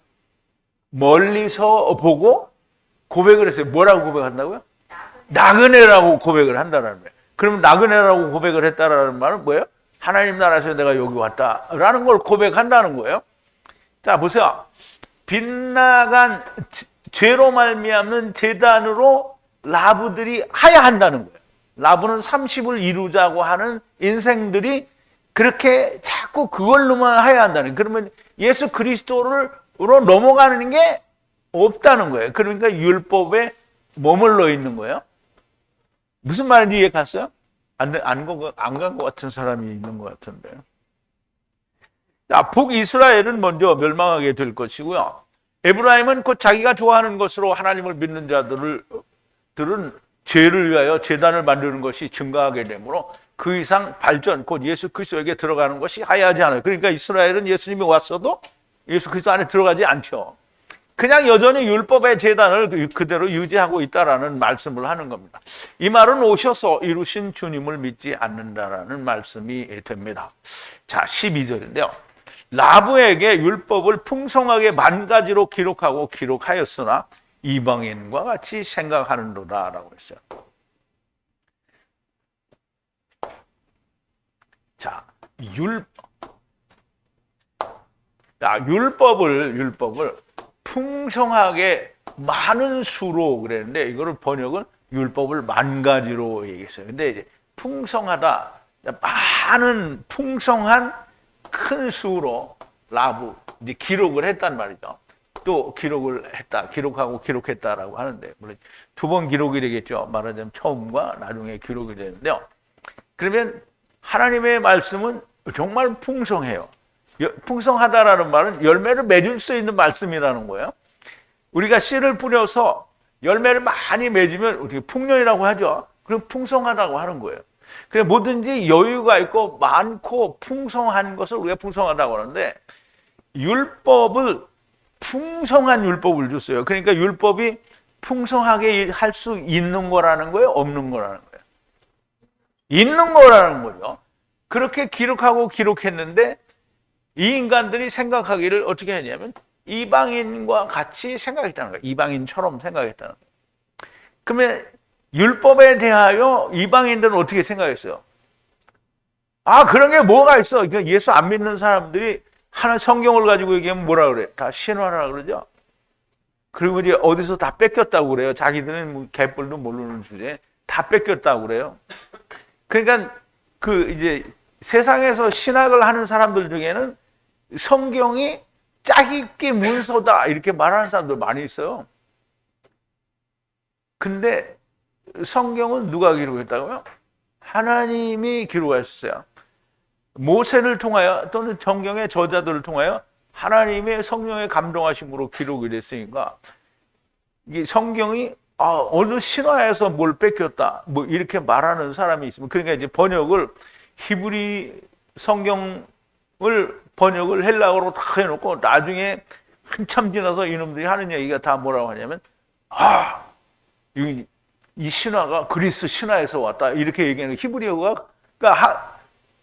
멀리서 보고 고백을 했어요. 뭐라고 고백한다고요? 나그네라고 고백을 한다는 거예요. 그럼 나그네라고 고백을 했다라는 말은 뭐예요? 하나님 나라에서 내가 여기 왔다라는 걸 고백한다는 거예요. 자, 보세요. 빗나간 죄로 말미암는 제단으로 라브들이 하야한다는 거예요. 라브는 30을 이루자고 하는 인생들이 그렇게 자꾸 그걸로만 해야 한다는, 그러면 예수 그리스도로 넘어가는 게 없다는 거예요. 그러니까 율법에 머물러 있는 거예요. 무슨 말인지 이해 갔어요? 안 간 것 같은 사람이 있는 것 같은데요. 자, 북이스라엘은 먼저 멸망하게 될 것이고요. 에브라임은 곧 자기가 좋아하는 것으로 하나님을 믿는 자들은 죄를 위하여 제단을 만드는 것이 증가하게 되므로 그 이상 발전, 곧 예수 그리스도에게 들어가는 것이 하야하지 않아요. 그러니까 이스라엘은 예수님이 왔어도 예수 그리스도 안에 들어가지 않죠. 그냥 여전히 율법의 제단을 그대로 유지하고 있다라는 말씀을 하는 겁니다. 이 말은 오셔서 이루신 주님을 믿지 않는다라는 말씀이 됩니다. 자, 12절인데요. 라브에게 율법을 풍성하게 만 가지로 기록하였으나 이방인과 같이 생각하는도다라고 했어요. 자, 율법을 풍성하게 많은 수로 그랬는데, 이거를 번역은 율법을 만 가지로 얘기했어요. 근데 이제 풍성하다, 많은 풍성한 큰 수로 라브 이제 기록을 했단 말이죠. 또 기록하고 기록했다라고 하는데, 물론 두 번 기록이 되겠죠. 말하자면 처음과 나중에 기록이 되는데요. 그러면 하나님의 말씀은 정말 풍성해요. 풍성하다라는 말은 열매를 맺을 수 있는 말씀이라는 거예요. 우리가 씨를 뿌려서 열매를 많이 맺으면 어떻게 풍년이라고 하죠. 그럼 풍성하다고 하는 거예요. 그래서 뭐든지 여유가 있고 많고 풍성한 것을 우리가 풍성하다고 하는데, 풍성한 율법을 줬어요. 그러니까 율법이 풍성하게 할 수 있는 거라는 거예요, 없는 거라는 거예요? 있는 거라는 거죠. 그렇게 기록하고 기록했는데 이 인간들이 생각하기를 어떻게 했냐면 이방인과 같이 생각했다는 거예요. 이방인처럼 생각했다는 거예요. 그러면 율법에 대하여 이방인들은 어떻게 생각했어요? 아, 그런 게 뭐가 있어? 그러니까 예수 안 믿는 사람들이 하나 성경을 가지고 얘기하면 뭐라 그래? 다 신화라 그러죠. 그리고 이제 어디서 다 뺏겼다고 그래요. 자기들은 뭐 개뿔도 모르는 주제에 다 뺏겼다고 그래요. 그러니까 이제 세상에서 신학을 하는 사람들 중에는 성경이 짜깁기 문서다 이렇게 말하는 사람들 많이 있어요. 근데 성경은 누가 기록했다고요? 하나님이 기록하셨어요. 모세를 통하여 또는 성경의 저자들을 통하여 하나님의 성령의 감동하심으로 기록이 됐으니까, 이 성경이 어느 신화에서 뭘 뺏겼다 뭐 이렇게 말하는 사람이 있으면, 그러니까 이제 번역을 히브리 성경을 번역을 헬라어로 다 해놓고 나중에 한참 지나서 이놈들이 하는 얘기가 다 뭐라고 하냐면, 이 신화가 그리스 신화에서 왔다 이렇게 얘기하는, 히브리어가 그러니까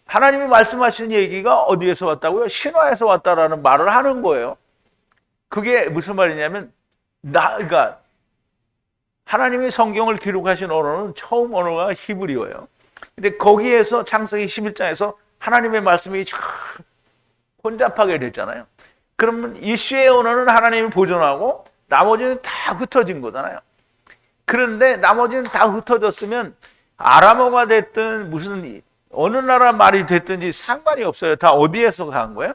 하나님이 말씀하시는 얘기가 어디에서 왔다고요? 신화에서 왔다라는 말을 하는 거예요. 그게 무슨 말이냐면, 그러니까 하나님이 성경을 기록하신 언어는 처음 언어가 히브리어예요. 근데 거기에서 창세기 11장에서 하나님의 말씀이 혼잡하게 됐잖아요. 그러면 이슈의 언어는 하나님이 보존하고 나머지는 다 흩어진 거잖아요. 그런데 나머지는 다 흩어졌으면 아람어가 됐든 무슨 어느 나라 말이 됐든지 상관이 없어요. 다 어디에서 간 거예요?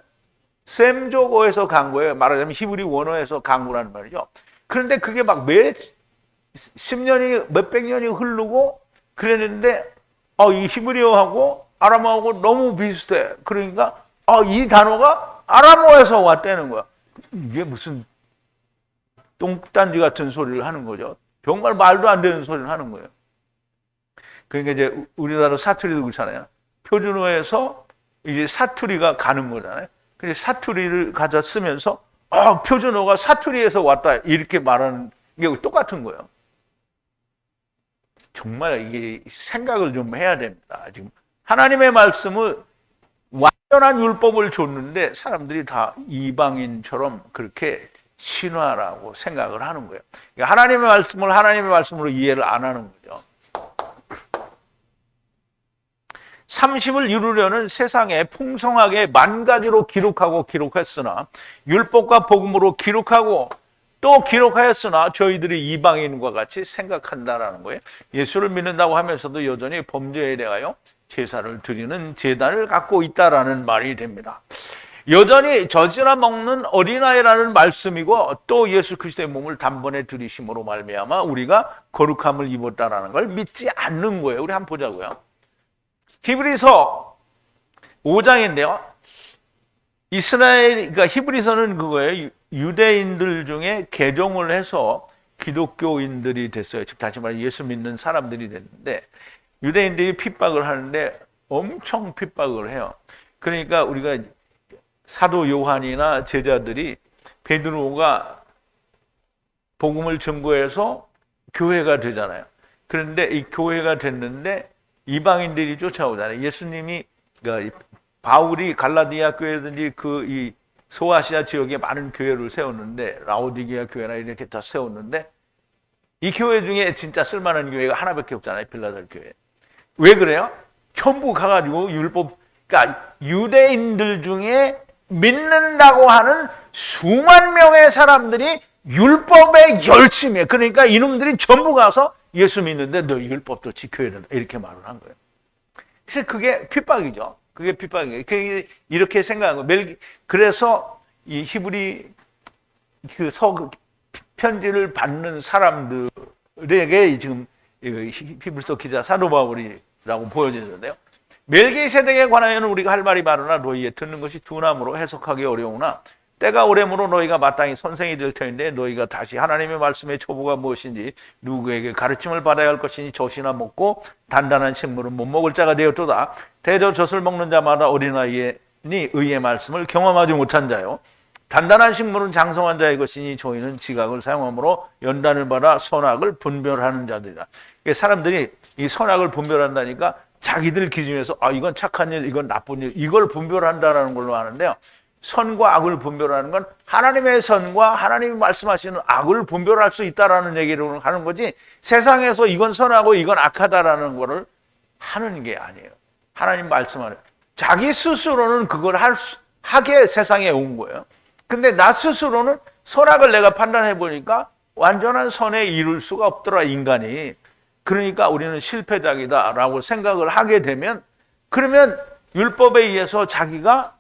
셈족어에서 간 거예요. 말하자면 히브리 원어에서 간 거라는 말이죠. 그런데 그게 막 몇백 년이 흐르고 그랬는데 이 히브리어하고 아람어하고 너무 비슷해. 그러니까 이 단어가 아람어에서 왔다는 거야. 이게 무슨 똥단지 같은 소리를 하는 거죠. 정말 말도 안 되는 소리를 하는 거예요. 그러니까 이제 우리나라 사투리도 그렇잖아요. 표준어에서 이제 사투리가 가는 거잖아요. 근데 사투리를 가져 쓰면서 표준어가 사투리에서 왔다 이렇게 말하는 게 똑같은 거예요. 정말 이게 생각을 좀 해야 됩니다. 지금 하나님의 말씀을 완전한 율법을 줬는데 사람들이 다 이방인처럼 그렇게 신화라고 생각을 하는 거예요. 그러니까 하나님의 말씀으로 이해를 안 하는 거죠. 30을 이루려는 세상에 풍성하게 만 가지로 기록했으나 율법과 복음으로 기록하고 또 기록하였으나 저희들이 이방인과 같이 생각한다라는 거예요. 예수를 믿는다고 하면서도 여전히 범죄에 대하여 제사를 드리는 제단을 갖고 있다라는 말이 됩니다. 여전히 젖이나 먹는 어린아이라는 말씀이고 또 예수 그리스도의 몸을 단번에 들이심으로 말미암아 우리가 거룩함을 입었다라는 걸 믿지 않는 거예요. 우리 한번 보자고요. 히브리서 5장인데요. 그러니까 히브리서는 그거예요. 유대인들 중에 개종을 해서 기독교인들이 됐어요. 즉 다시 말해 예수 믿는 사람들이 됐는데 유대인들이 핍박을 하는데 엄청 핍박을 해요. 그러니까 우리가 사도 요한이나 제자들이 베드로가 복음을 증거해서 교회가 되잖아요. 그런데 이 교회가 됐는데 이방인들이 쫓아오잖아요. 예수님이 그러니까 바울이 갈라디아 교회든지 이 소아시아 지역에 많은 교회를 세웠는데 라오디게아 교회나 이렇게 다 세웠는데 이 교회 중에 진짜 쓸만한 교회가 하나밖에 없잖아요. 빌라델 교회. 왜 그래요? 전부 가가지고 그러니까 유대인들 중에 믿는다고 하는 수만 명의 사람들이 율법에 열심히 해. 그러니까 이놈들이 전부 가서 예수 믿는데 너 율법도 지켜야 된다. 이렇게 말을 한 거예요. 그래서 그게 핍박이죠. 그게 핍박이에요. 이렇게 생각한 거예요. 그래서 이 히브리 편지를 받는 사람들에게 지금 히브리서 기자 사도 바울이라고 보여지는데요. 멜기세덱에 관하여는 우리가 할 말이 많으나 너희의 듣는 것이 둔함으로 해석하기 어려우나 때가 오래므로 너희가 마땅히 선생이 될 터인데 너희가 다시 하나님의 말씀의 초보가 무엇인지 누구에게 가르침을 받아야 할 것이니 젖이나 먹고 단단한 식물은 못 먹을 자가 되었도다. 대저 젖을 먹는 자마다 어린아이니 의의 말씀을 경험하지 못한 자요. 단단한 식물은 장성한 자의 것이니 저희는 지각을 사용함으로 연단을 받아 선악을 분별하는 자들이라. 사람들이 이 선악을 분별한다니까 자기들 기준에서 이건 착한 일, 이건 나쁜 일, 이걸 분별한다라는 걸로 하는데요. 선과 악을 분별하는 건 하나님의 선과 하나님이 말씀하시는 악을 분별할 수 있다라는 얘기를 하는 거지 세상에서 이건 선하고 이건 악하다라는 거를 하는 게 아니에요. 하나님 말씀하는 자기 스스로는 그걸 하게 세상에 온 거예요. 근데 나 스스로는 선악을 내가 판단해 보니까 완전한 선에 이룰 수가 없더라 인간이. 그러니까 우리는 실패작이다라고 생각을 하게 되면 그러면 율법에 의해서 자기가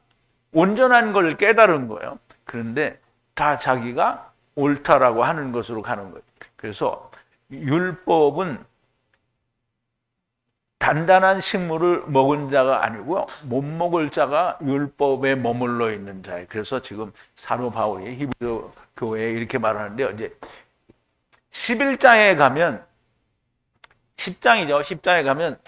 온전한 걸 깨달은 거예요. 그런데 다 자기가 옳다라고 하는 것으로 가는 거예요. 그래서 율법은 단단한 식물을 먹은 자가 아니고요. 못 먹을 자가 율법에 머물러 있는 자예요. 그래서 지금 사도 바울이 히브리 교회에 이렇게 말하는데요. 이제 11장에 가면 10장이죠. 10장에 가면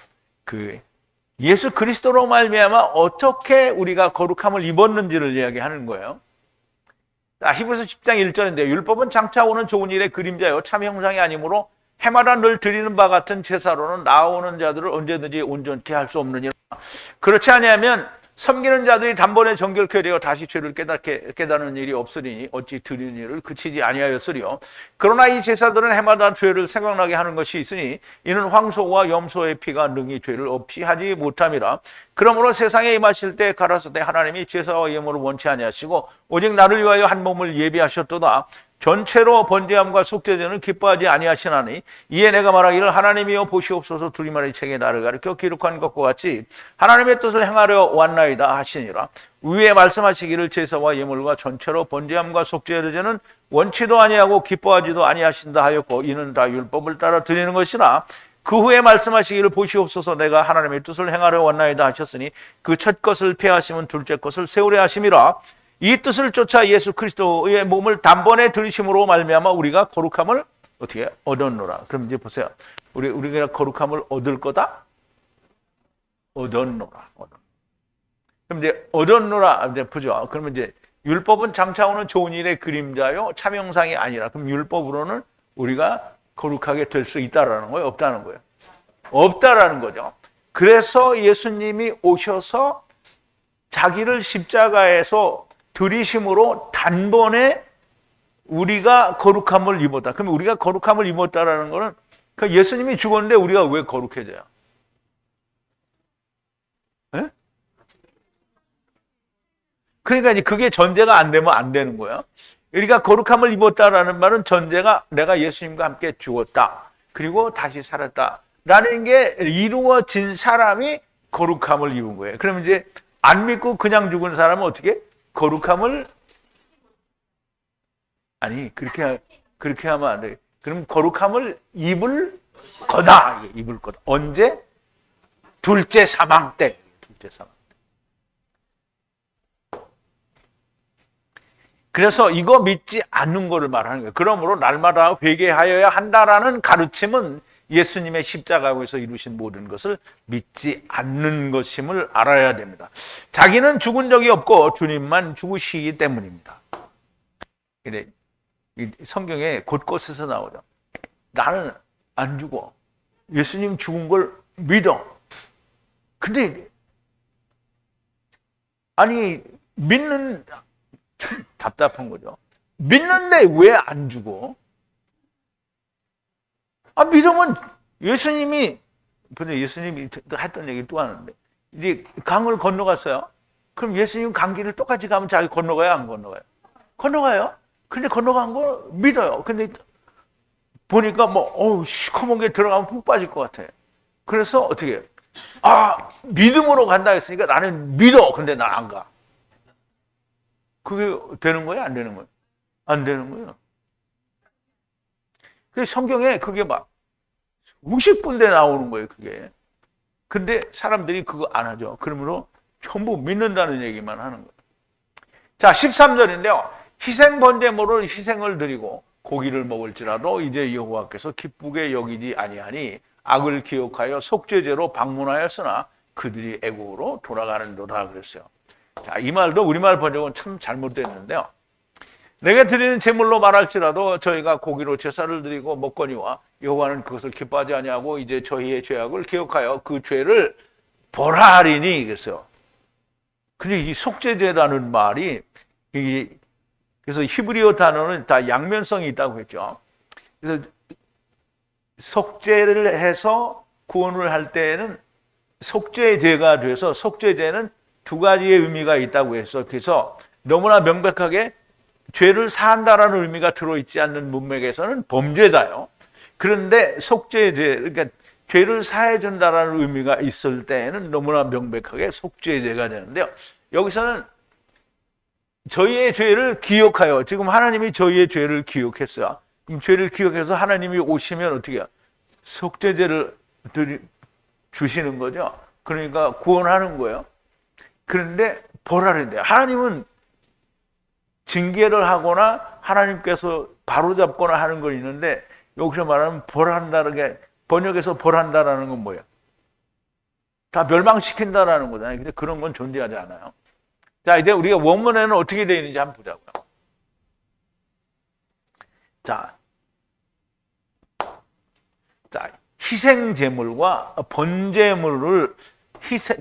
예수 그리스도로 말미암아 어떻게 우리가 거룩함을 입었는지를 이야기하는 거예요. 히브리서 10장 1절인데 율법은 장차 오는 좋은 일의 그림자요 참 형상이 아니므로 해마다 늘 드리는 바 같은 제사로는 나오는 자들을 언제든지 온전케 할 수 없느니라. 그렇지 아니하면 섬기는 자들이 단번에 정결케 되어 다시 죄를 깨닫는 일이 없으리니 어찌 드리는 일을 그치지 아니하였으리요. 그러나 이 제사들은 해마다 죄를 생각나게 하는 것이 있으니 이는 황소와 염소의 피가 능히 죄를 없이 하지 못함이라. 그러므로 세상에 임하실 때 가라사대 하나님이 제사와 예물을 원치 아니하시고 오직 나를 위하여 한 몸을 예비하셨도다. 전체로 번제함과 속죄제는 기뻐하지 아니하시나니 이에 내가 말하기를 하나님이여 보시옵소서 두리마리 책에 나를 가리켜 기록한 것과 같이 하나님의 뜻을 행하려 왔나이다 하시니라. 위에 말씀하시기를 제사와 예물과 전체로 번제함과 속죄제는 원치도 아니하고 기뻐하지도 아니하신다 하였고 이는 다 율법을 따라 드리는 것이나 그 후에 말씀하시기를 보시옵소서 내가 하나님의 뜻을 행하려 왔나이다 하셨으니 그 첫 것을 폐하시면 둘째 것을 세우려 하심이라. 이 뜻을 쫓아 예수 그리스도의 몸을 단번에 들이심으로 말미암아 우리가 거룩함을 어떻게 얻었노라. 그럼 이제 보세요. 우리가 거룩함을 얻을 거다? 얻었노라. 그럼 이제 얻었노라. 이제 보죠. 그러면 이제 율법은 장차 오는 좋은 일의 그림자요 참 형상이 아니라. 그럼 율법으로는 우리가 거룩하게 될 수 있다라는 거예요? 없다는 거예요? 없다라는 거죠. 그래서 예수님이 오셔서 자기를 십자가에서 들이심으로 단번에 우리가 거룩함을 입었다. 그럼 우리가 거룩함을 입었다라는 거는 예수님이 죽었는데 우리가 왜 거룩해져요? 네? 그러니까 이제 그게 전제가 안 되면 안 되는 거예요. 그러니까 거룩함을 입었다라는 말은 전제가 내가 예수님과 함께 죽었다. 그리고 다시 살았다라는 게 이루어진 사람이 거룩함을 입은 거예요. 그러면 이제 안 믿고 그냥 죽은 사람은 어떻게? 거룩함을 아니 그렇게 하면 안 돼. 그럼 거룩함을 입을 거다. 입을 거다. 언제? 둘째 사망 때. 둘째 사망. 그래서 이거 믿지 않는 거를 말하는 거예요. 그러므로 날마다 회개하여야 한다라는 가르침은 예수님의 십자가에서 이루신 모든 것을 믿지 않는 것임을 알아야 됩니다. 자기는 죽은 적이 없고 주님만 죽으시기 때문입니다. 근데 성경에 곳곳에서 나오죠. 나는 안 죽어. 예수님 죽은 걸 믿어. 근데 아니 믿는 참 답답한 거죠. 믿는데 왜 안 죽어? 믿으면 예수님이 했던 얘기 또 하는데 이제 강을 건너갔어요. 그럼 예수님 강 길을 똑같이 가면 자기 건너가요, 안 건너가요? 건너가요. 근데 건너간 거 믿어요. 근데 보니까 시커먼 게 들어가면 푹 빠질 것 같아. 그래서 어떻게 해요? 믿음으로 간다 했으니까 나는 믿어. 근데 난 안 가. 그게 되는 거예요? 안 되는 거예요? 안 되는 거예요. 그래서 성경에 그게 막 수십 군데 나오는 거예요, 그게. 근데 사람들이 그거 안 하죠. 그러므로 전부 믿는다는 얘기만 하는 거예요. 자, 13절인데요. 희생 번제물을 희생을 드리고 고기를 먹을지라도 이제 여호와께서 기쁘게 여기지 아니하니 악을 기억하여 속죄제로 방문하였으나 그들이 애국으로 돌아가는도다 그랬어요. 자, 이 말도 우리말 번역은 참 잘못됐는데요. 내가 드리는 제물로 말할지라도 저희가 고기로 제사를 드리고 먹거니와 여호와는 그것을 기뻐하지 아니하고 이제 저희의 죄악을 기억하여 그 죄를 벌하리니 그랬어요. 근데 이 속죄제라는 말이 그래서 히브리어 단어는 다 양면성이 있다고 했죠. 그래서 속죄를 해서 구원을 할 때에는 속죄제가 돼서 속죄제는 두 가지의 의미가 있다고 해서 그래서 너무나 명백하게 죄를 사한다라는 의미가 들어있지 않는 문맥에서는 범죄자요. 그런데 속죄제, 그러니까 죄를 사해준다라는 의미가 있을 때에는 너무나 명백하게 속죄제가 되는데요. 여기서는 저희의 죄를 기억하여, 지금 하나님이 저희의 죄를 기억했어요. 그럼 죄를 기억해서 하나님이 오시면 어떻게 해요? 속죄제를 주시는 거죠. 그러니까 구원하는 거예요. 그런데 벌하는데 하나님은 징계를 하거나 하나님께서 바로잡거나 하는 건 있는데 여기서 말하면 벌한다는 게 번역에서 벌한다라는 건 뭐예요? 다 멸망시킨다라는 거잖아요. 근데 그런 건 존재하지 않아요. 자, 이제 우리가 원문에는 어떻게 되어 있는지 한번 보자고요. 자, 희생 제물과 번제물을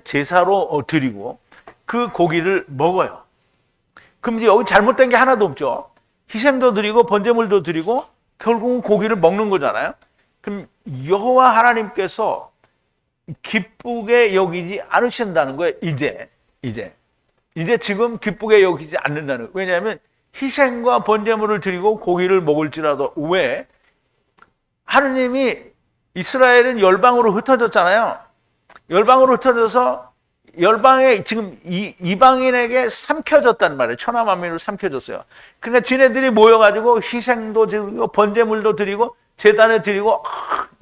제사로 드리고 그 고기를 먹어요. 그럼 이제 여기 잘못된 게 하나도 없죠. 희생도 드리고 번제물도 드리고 결국은 고기를 먹는 거잖아요. 그럼 여호와 하나님께서 기쁘게 여기지 않으신다는 거예요. 이제 지금 기쁘게 여기지 않는다는 거예요. 왜냐하면 희생과 번제물을 드리고 고기를 먹을지라도 왜? 하느님이 이스라엘은 열방으로 흩어졌잖아요. 열방으로 흩어져서 열방에 지금 이방인에게 삼켜졌단 말이에요. 천하만민으로 삼켜졌어요. 그러니까 지네들이 모여가지고 희생도 드리고 번제물도 드리고 제단에 드리고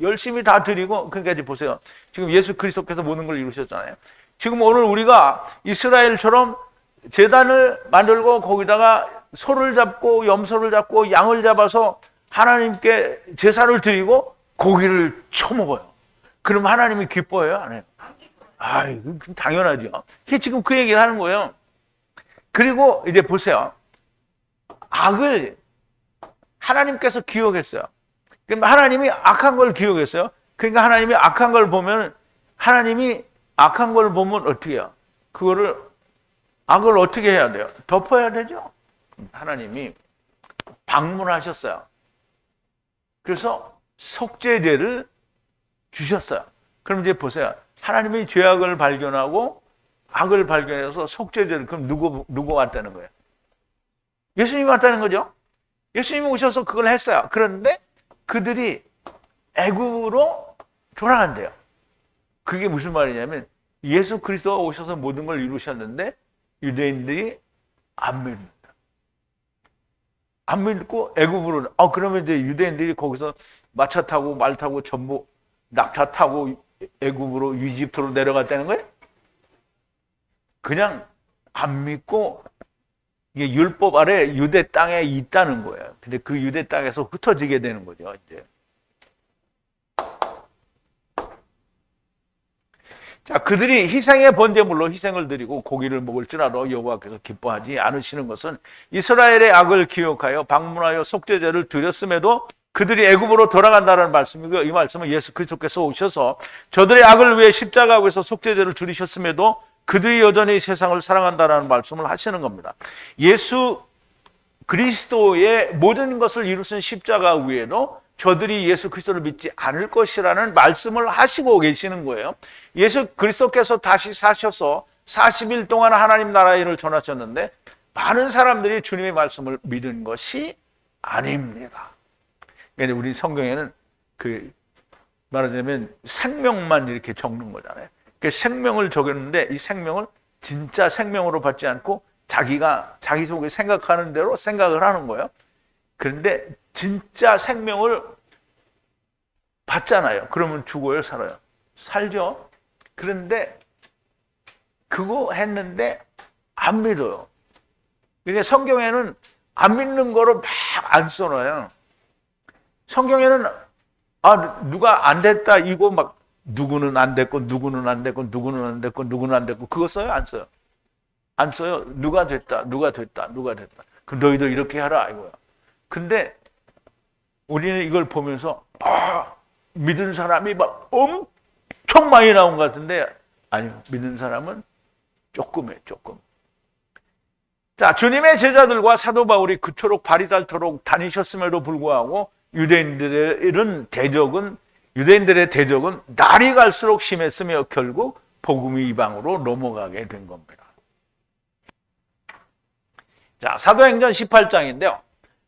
열심히 다 드리고 그러니까 이제 보세요. 지금 예수 그리스도께서 모든 걸 이루셨잖아요. 지금 오늘 우리가 이스라엘처럼 제단을 만들고 거기다가 소를 잡고 염소를 잡고 양을 잡아서 하나님께 제사를 드리고 고기를 쳐먹어요. 그럼 하나님이 기뻐해요? 안 해요? 당연하죠. 지금 그 얘기를 하는 거예요. 그리고 이제 보세요. 악을 하나님께서 기억했어요. 그럼 하나님이 악한 걸 기억했어요. 그러니까 하나님이 악한 걸 보면 어떻게 해요? 그거를 악을 어떻게 해야 돼요? 덮어야 되죠. 하나님이 방문하셨어요. 그래서 속죄제를 주셨어요. 그럼 이제 보세요. 하나님이 죄악을 발견하고 악을 발견해서 속죄제를 그럼 누구 왔다는 거예요? 예수님이 왔다는 거죠. 예수님이 오셔서 그걸 했어요. 그런데 그들이 애굽으로 돌아간대요. 그게 무슨 말이냐면 예수 그리스도가 오셔서 모든 걸 이루셨는데 유대인들이 안 믿는다. 안 믿고 애굽으로. 그러면 이제 유대인들이 거기서 마차 타고 말 타고 전부 낙타 타고 애굽으로 이집트로 내려갔다는 거예요? 그냥 안 믿고 이게 율법 아래 유대 땅에 있다는 거예요. 근데 그 유대 땅에서 흩어지게 되는 거죠, 이제. 자, 그들이 희생의 번제물로 희생을 드리고 고기를 먹을지라도 여호와께서 기뻐하지 않으시는 것은 이스라엘의 악을 기억하여 방문하여 속죄제를 드렸음에도 그들이 애굽으로 돌아간다는 말씀이고, 이 말씀은 예수 그리스도께서 오셔서 저들의 악을 위해 십자가에서 속죄제를 드리셨음에도 그들이 여전히 세상을 사랑한다는 말씀을 하시는 겁니다. 예수 그리스도의 모든 것을 이루신 십자가 위에도 저들이 예수 그리스도를 믿지 않을 것이라는 말씀을 하시고 계시는 거예요. 예수 그리스도께서 다시 사셔서 40일 동안 하나님 나라의 일을 전하셨는데 많은 사람들이 주님의 말씀을 믿은 것이 아닙니다. 그러니까 우리 성경에는 말하자면 생명만 이렇게 적는 거잖아요. 그 생명을 적였는데 이 생명을 진짜 생명으로 받지 않고 자기가 자기 속에 생각하는 대로 생각을 하는 거예요. 그런데 진짜 생명을 받잖아요. 그러면 죽어요, 살아요? 살죠. 그런데 그거 했는데 안 믿어요. 그러니까 성경에는 안 믿는 거로 막 안 써놔요. 성경에는 누가 안 됐다 이거 막 누구는 안 됐고 누구는 안 됐고 누구는 안 됐고 누구는 안 됐고 그거 써요? 안 써요? 안 써요. 누가 됐다 누가 됐다 누가 됐다. 그 너희도 이렇게 하라 이거야. 근데 우리는 이걸 보면서 믿은 사람이 막 엄청 많이 나온 것 같은데 아니요. 믿는 사람은 조금이에요. 조금. 자, 주님의 제자들과 사도 바울이 그토록 발이 닳도록 다니셨음에도 불구하고 유대인들의 대적은 날이 갈수록 심했으며 결국 복음이 이방으로 넘어가게 된 겁니다. 자, 사도행전 18장인데요.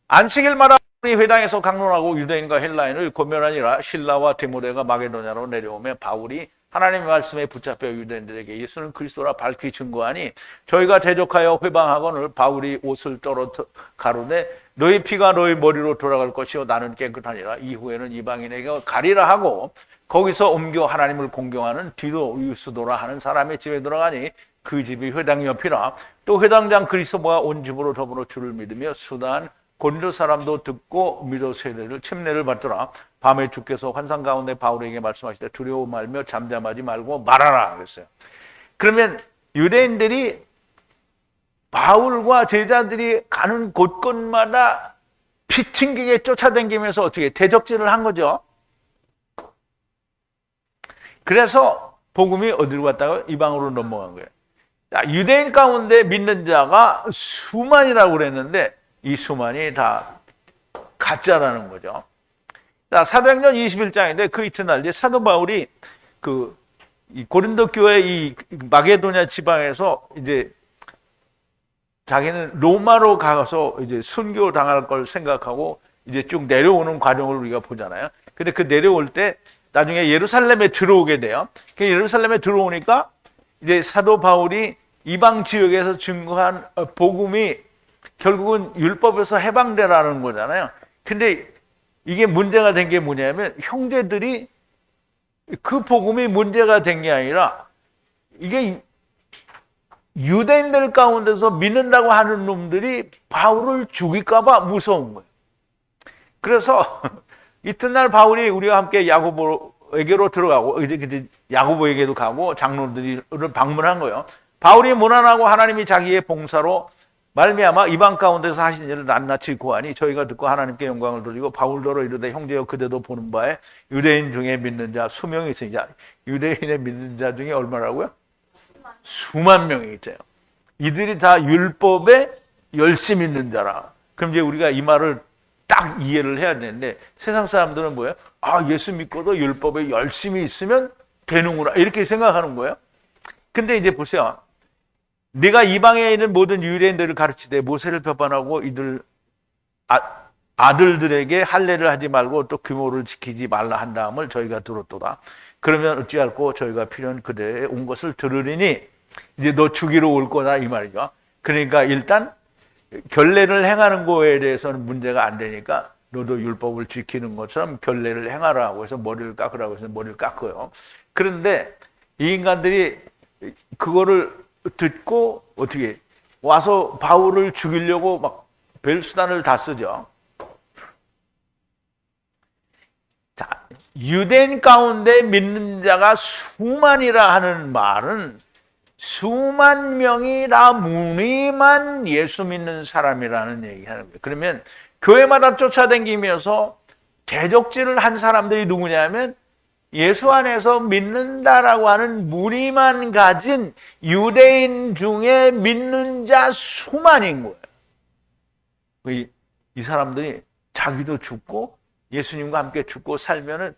안식일마다 회당에서 강론하고 유대인과 헬라인을 고면하니라 실라와 디모데가 마게도냐로 내려오며 바울이 하나님의 말씀에 붙잡혀 유대인들에게 예수는 그리스도라 밝히 증거하니 저희가 대적하여 회방하거늘 바울이 옷을 떨어 가로되 너희 피가 너희 머리로 돌아갈 것이요 나는 깨끗하니라. 이후에는 이방인에게 가리라 하고 거기서 옮겨 하나님을 공경하는 디도 유스도라 하는 사람의 집에 들어가니 그 집이 회당 옆이라. 또 회당장 그리스도와 온 집으로 더불어 주를 믿으며 수단 고린도 사람도 듣고 믿어 세례를 침례를 받더라. 밤에 주께서 환상 가운데 바울에게 말씀하시되 두려워 말며 잠잠하지 말고 말하라 그랬어요. 그러면 유대인들이 바울과 제자들이 가는 곳곳마다 피 튕기게 쫓아다니면서 어떻게 대적질을 한 거죠. 그래서 복음이 어디로 갔다가 이방으로 넘어간 거예요. 자, 유대인 가운데 믿는 자가 수만이라고 그랬는데 이 수만이 다 가짜라는 거죠. 자, 사도행전 21장인데 그 이튿날 이제 사도 바울이 이 고린도 교회 이 마게도냐 지방에서 이제 자기는 로마로 가서 이제 순교 당할 걸 생각하고 이제 쭉 내려오는 과정을 우리가 보잖아요. 근데 그 내려올 때 나중에 예루살렘에 들어오게 돼요. 그 예루살렘에 들어오니까 이제 사도 바울이 이방 지역에서 증거한 복음이 결국은 율법에서 해방되라는 거잖아요. 근데 이게 문제가 된 게 뭐냐면 형제들이 그 복음이 문제가 된 게 아니라 이게 유대인들 가운데서 믿는다고 하는 놈들이 바울을 죽일까 봐 무서운 거예요. 그래서 이튿날 바울이 우리와 함께 야고보에게로 들어가고 이제 야고보에게도 가고 장로들을 방문한 거예요. 바울이 무난하고 하나님이 자기의 봉사로 말미암아 이방 가운데서 하신 일을 낱낱이 고하니 저희가 듣고 하나님께 영광을 돌리고 바울더러 이르되 형제여 그대도 보는 바에 유대인 중에 믿는 자 수명이 있으니 유대인의 믿는 자 중에 얼마라고요? 수만 명이 있어요. 이들이 다 율법에 열심히 있는 자라. 그럼 이제 우리가 이 말을 딱 이해를 해야 되는데 세상 사람들은 뭐예요? 예수 믿고도 율법에 열심히 있으면 되는구나 이렇게 생각하는 거예요. 근데 이제 보세요. 네가 이방에 있는 모든 유대인들을 가르치되 모세를 배반하고 이들 아들들에게 할례를 하지 말고 또 규모를 지키지 말라 한 다음을 저희가 들었도다. 그러면 어찌할꼬 저희가 필요한 그대에 온 것을 들으리니 이제 너 주기로 올 거다 이 말이죠. 그러니까 일단 결례를 행하는 거에 대해서는 문제가 안 되니까 너도 율법을 지키는 것처럼 결례를 행하라고 해서 머리를 깎으라고 해서 머리를 깎아요. 그런데 이 인간들이 그거를 듣고 어떻게 와서 바울을 죽이려고 막 별수단을 다 쓰죠. 자, 유대인 가운데 믿는 자가 수만이라 하는 말은 수만 명이 다 무늬만 예수 믿는 사람이라는 얘기하는 거예요. 그러면 교회마다 쫓아다니면서 대적질을 한 사람들이 누구냐면 예수 안에서 믿는다라고 하는 무늬만 가진 유대인 중에 믿는 자 수만인 거예요. 이 사람들이 자기도 죽고 예수님과 함께 죽고 살면은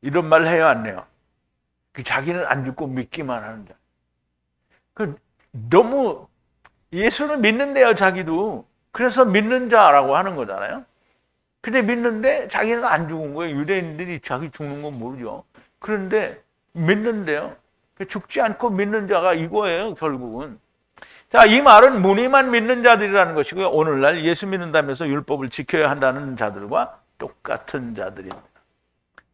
이런 말을 해요, 안 해요? 자기는 안 죽고 믿기만 하는 자. 너무 예수는 믿는데요, 자기도. 그래서 믿는 자라고 하는 거잖아요. 근데 믿는데 자기는 안 죽은 거예요. 유대인들이 자기 죽는 건 모르죠. 그런데 믿는데요. 죽지 않고 믿는 자가 이거예요, 결국은. 자, 이 말은 무늬만 믿는 자들이라는 것이고요. 오늘날 예수 믿는다면서 율법을 지켜야 한다는 자들과 똑같은 자들입니다.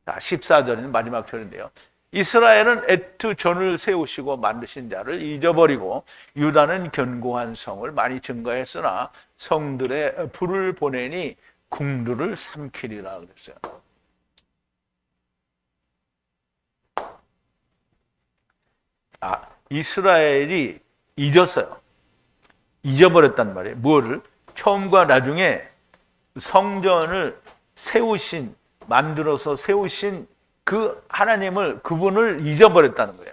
자, 14절은 마지막 절인데요. 이스라엘은 애투 전을 세우시고 만드신 자를 잊어버리고 유다는 견고한 성을 많이 증거했으나 성들의 불을 보내니 궁들을 삼키리라 그랬어요. 이스라엘이 잊었어요. 잊어버렸단 말이에요. 뭐를? 처음과 나중에 성전을 세우신, 만들어서 세우신 그 하나님을, 그분을 잊어버렸다는 거예요.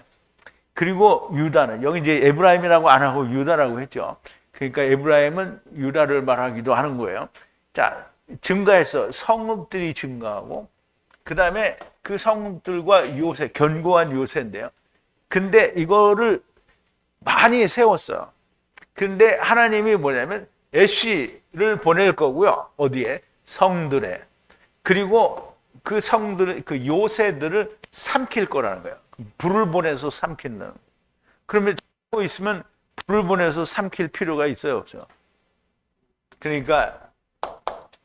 그리고 유다는, 여기 이제 에브라임이라고 안 하고 유다라고 했죠. 그러니까 에브라임은 유다를 말하기도 하는 거예요. 자, 증가해서 성읍들이 증가하고, 그 다음에 그 성읍들과 요새, 견고한 요새인데요. 근데 이거를 많이 세웠어요. 그런데 하나님이 뭐냐면 애쉬를 보낼 거고요. 어디에? 성들에. 그리고 그 성들, 그 요새들을 삼킬 거라는 거예요. 불을 보내서 삼킨다는. 그러면 하고 있으면 불을 보내서 삼킬 필요가 있어요, 없어요? 그러니까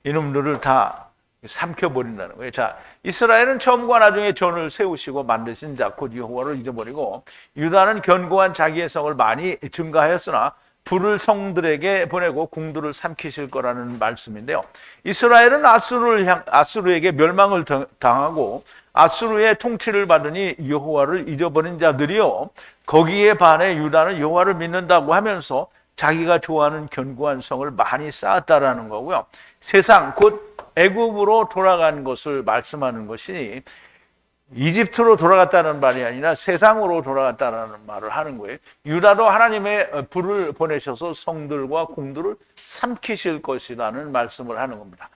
이놈들을 다 삼켜버린다는 거예요. 자, 이스라엘은 처음과 나중에 전을 세우시고 만드신 자 곧 여호와를 잊어버리고 유다는 견고한 자기의 성을 많이 증가하였으나 불을 성들에게 보내고 궁들을 삼키실 거라는 말씀인데요. 이스라엘은 아수르에게 멸망을 당하고 아수르의 통치를 받으니 여호와를 잊어버린 자들이요. 거기에 반해 유다는 여호와를 믿는다고 하면서 자기가 좋아하는 견고한 성을 많이 쌓았다라는 거고요. 세상 곧 애굽으로 돌아간 것을 말씀하는 것이니 이집트로 돌아갔다는 말이 아니라 세상으로 돌아갔다는 말을 하는 거예요. 유다도 하나님의 불을 보내셔서 성들과 궁들을 삼키실 것이라는 말씀을 하는 겁니다.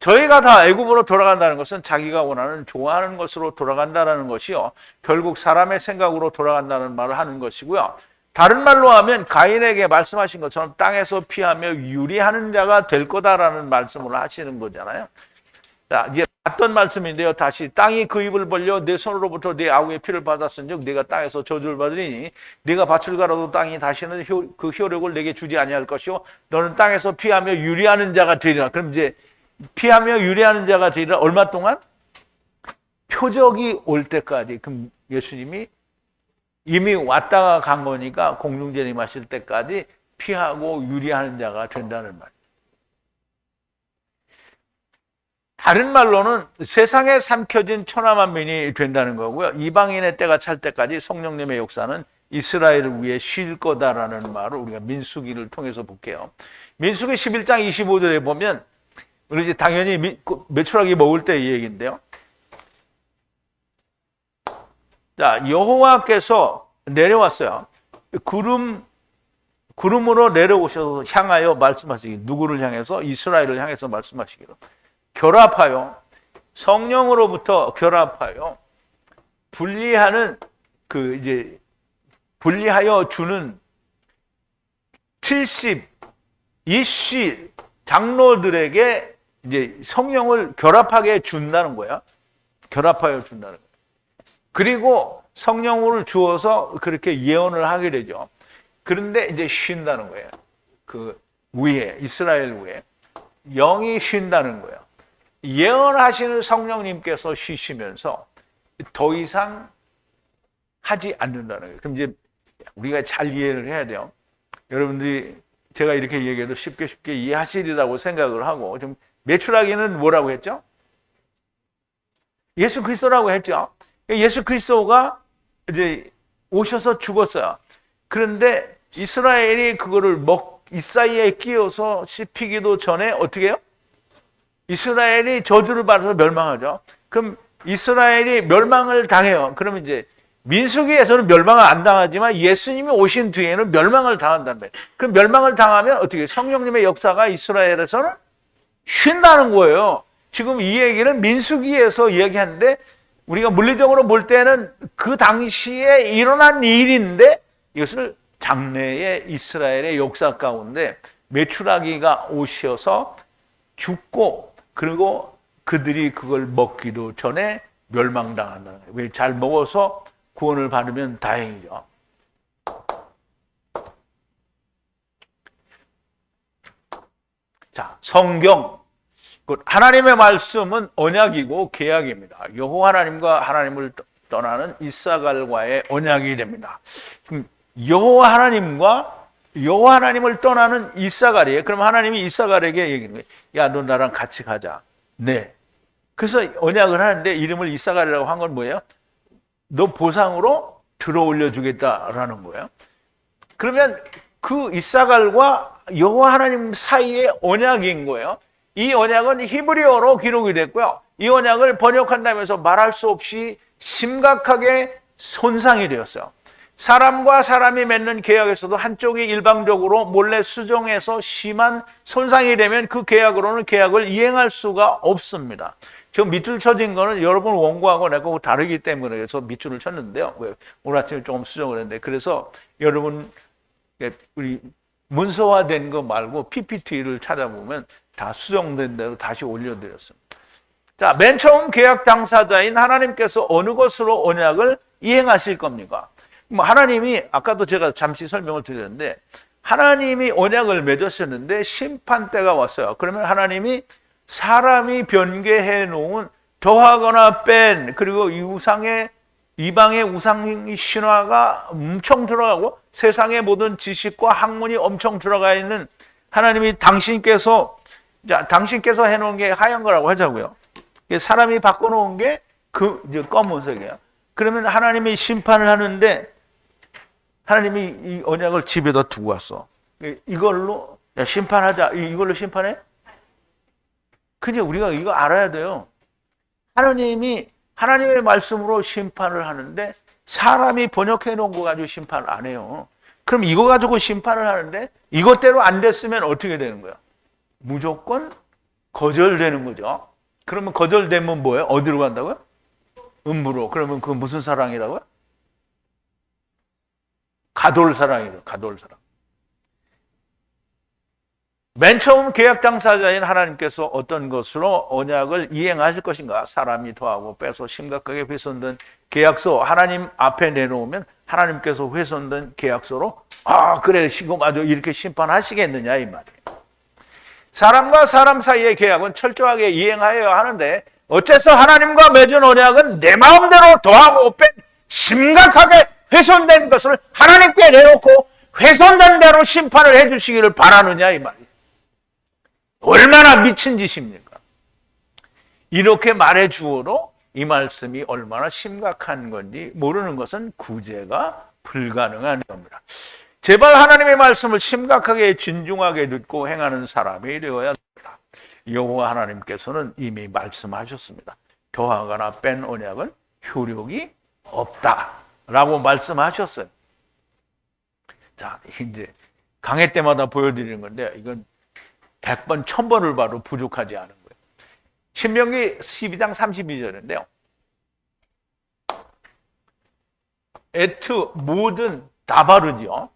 저희가 다 애굽으로 돌아간다는 것은 자기가 원하는 좋아하는 것으로 돌아간다는 것이요. 결국 사람의 생각으로 돌아간다는 말을 하는 것이고요. 다른 말로 하면 가인에게 말씀하신 것처럼 땅에서 피하며 유리하는 자가 될 거다라는 말씀을 하시는 거잖아요. 자, 이제 봤던 말씀인데요. 다시 땅이 그 입을 벌려 내 손으로부터 내 아우의 피를 받았은즉 내가 땅에서 저주를 받으니 네가 밭을 갈아도 땅이 다시는 그 효력을 내게 주지 아니할 것이요 너는 땅에서 피하며 유리하는 자가 되리라. 그럼 이제 피하며 유리하는 자가 되리라. 얼마 동안? 표적이 올 때까지. 그럼 예수님이 이미 왔다가 간 거니까 공중재림하실 때까지 피하고 유리하는 자가 된다는 말. 다른 말로는 세상에 삼켜진 천하만민이 된다는 거고요. 이방인의 때가 찰 때까지 성령님의 역사는 이스라엘을 위해 쉴 거다라는 말을 우리가 민수기를 통해서 볼게요. 민수기 11장 25절에 보면 우리 이제 당연히 메추라기 먹을 때 이 얘기인데요. 자, 여호와께서 내려왔어요. 구름으로 내려오셔서 향하여 말씀하시기. 누구를 향해서? 이스라엘을 향해서 말씀하시기로. 결합하여 성령으로부터 결합하여 분리하는 분리하여 주는 70, 이씨 장로들에게 이제 성령을 결합하게 준다는 거야. 결합하여 준다는 거야. 그리고 성령을 주어서 그렇게 예언을 하게 되죠. 그런데 이제 쉰다는 거예요. 그 위에, 이스라엘 위에 영이 쉰다는 거예요. 예언하시는 성령님께서 쉬시면서 더 이상 하지 않는다는 거예요. 그럼 이제 우리가 잘 이해를 해야 돼요. 여러분들이 제가 이렇게 얘기해도 쉽게 이해하시리라고 생각을 하고, 좀 매출하기는 뭐라고 했죠? 예수 그리스도라고 했죠. 예수 그리스도가 이제 오셔서 죽었어요. 그런데 이스라엘이 그거를 이사이에 끼어서 씹히기도 전에 어떻게 해요? 이스라엘이 저주를 받아서 멸망하죠. 그럼 이스라엘이 멸망을 당해요. 그러면 이제 민수기에서는 멸망을 안 당하지만 예수님이 오신 뒤에는 멸망을 당한다는 거예요. 그럼 멸망을 당하면 어떻게 해요? 성령님의 역사가 이스라엘에서는 쉰다는 거예요. 지금 이 얘기는 민수기에서 이야기하는데 우리가 물리적으로 볼 때는 그 당시에 일어난 일인데 이것을 장래의 이스라엘의 역사 가운데 메추라기가 오셔서 죽고 그리고 그들이 그걸 먹기도 전에 멸망당한다는 거예요. 왜? 잘 먹어서 구원을 받으면 다행이죠. 자, 성경 하나님의 말씀은 언약이고 계약입니다. 여호와 하나님과 하나님을 떠나는 이사갈과의 언약이 됩니다. 여호와 하나님을 떠나는 이사갈이에요. 그럼 하나님이 이사갈에게 얘기하는 거예요. 야, 너 나랑 같이 가자. 네. 그래서 언약을 하는데 이름을 이사갈이라고 한 건 뭐예요? 너 보상으로 들어올려 주겠다라는 거예요. 그러면 그 이사갈과 여호와 하나님 사이의 언약인 거예요. 이 언약은 히브리어로 기록이 됐고요. 이 언약을 번역한다면서 말할 수 없이 심각하게 손상이 되었어요. 사람과 사람이 맺는 계약에서도 한쪽이 일방적으로 몰래 수정해서 심한 손상이 되면 그 계약으로는 계약을 이행할 수가 없습니다. 지금 밑줄 쳐진 거는 여러분 원고하고 내가 다르기 때문에 그래서 밑줄을 쳤는데요. 오늘 아침에 조금 수정을 했는데 그래서 여러분 우리 문서화된 거 말고 PPT를 찾아보면 다 수정된 대로 다시 올려드렸습니다. 자, 맨 처음 계약 당사자인 하나님께서 어느 것으로 언약을 이행하실 겁니까? 하나님이 아까도 제가 잠시 설명을 드렸는데 하나님이 언약을 맺으셨는데 심판 때가 왔어요. 그러면 하나님이 사람이 변개해 놓은 더하거나 뺀 그리고 이방의 우상 신화가 엄청 들어가고 세상의 모든 지식과 학문이 엄청 들어가 있는 하나님이 당신께서 해놓은 게 하얀 거라고 하자고요. 사람이 바꿔놓은 게 이제 검은색이에요. 그러면 하나님이 심판을 하는데 하나님이 이 언약을 집에다 두고 왔어. 이걸로 심판하자. 이걸로 심판해? 근데 우리가 이거 알아야 돼요. 하나님의 말씀으로 심판을 하는데 사람이 번역해 놓은 거 가지고 심판을 안 해요. 그럼 이거 가지고 심판을 하는데 이것대로 안 됐으면 어떻게 되는 거야? 무조건 거절되는 거죠. 그러면 거절되면 뭐예요? 어디로 간다고요? 음부로. 그러면 그 무슨 사랑이라고요? 가돌사랑이죠. 가돌사랑. 맨 처음 계약 당사자인 하나님께서 어떤 것으로 언약을 이행하실 것인가? 사람이 더하고 빼서 심각하게 훼손된 계약서 하나님 앞에 내놓으면 하나님께서 훼손된 계약서로 그래 지금 아주 이렇게 심판하시겠느냐 이 말이에요. 사람과 사람 사이의 계약은 철저하게 이행하여야 하는데 어째서 하나님과 맺은 언약은 내 마음대로 더하고 뺀 심각하게 훼손된 것을 하나님께 내놓고 훼손된 대로 심판을 해주시기를 바라느냐 이 말이에요. 얼마나 미친 짓입니까? 이렇게 말해 주어도 이 말씀이 얼마나 심각한 건지 모르는 것은 구제가 불가능한 겁니다. 제발 하나님의 말씀을 심각하게 진중하게 듣고 행하는 사람이 되어야 됩니다. 여호와 하나님께서는 이미 말씀하셨습니다. 더하거나 뺀 언약은 효력이 없다라고 말씀하셨어요. 자, 이제 강해 때마다 보여드리는 건데 이건 100번, 1000번을 봐도 부족하지 않은 거예요. 신명기 12장 32절인데요. 모든 다바르죠.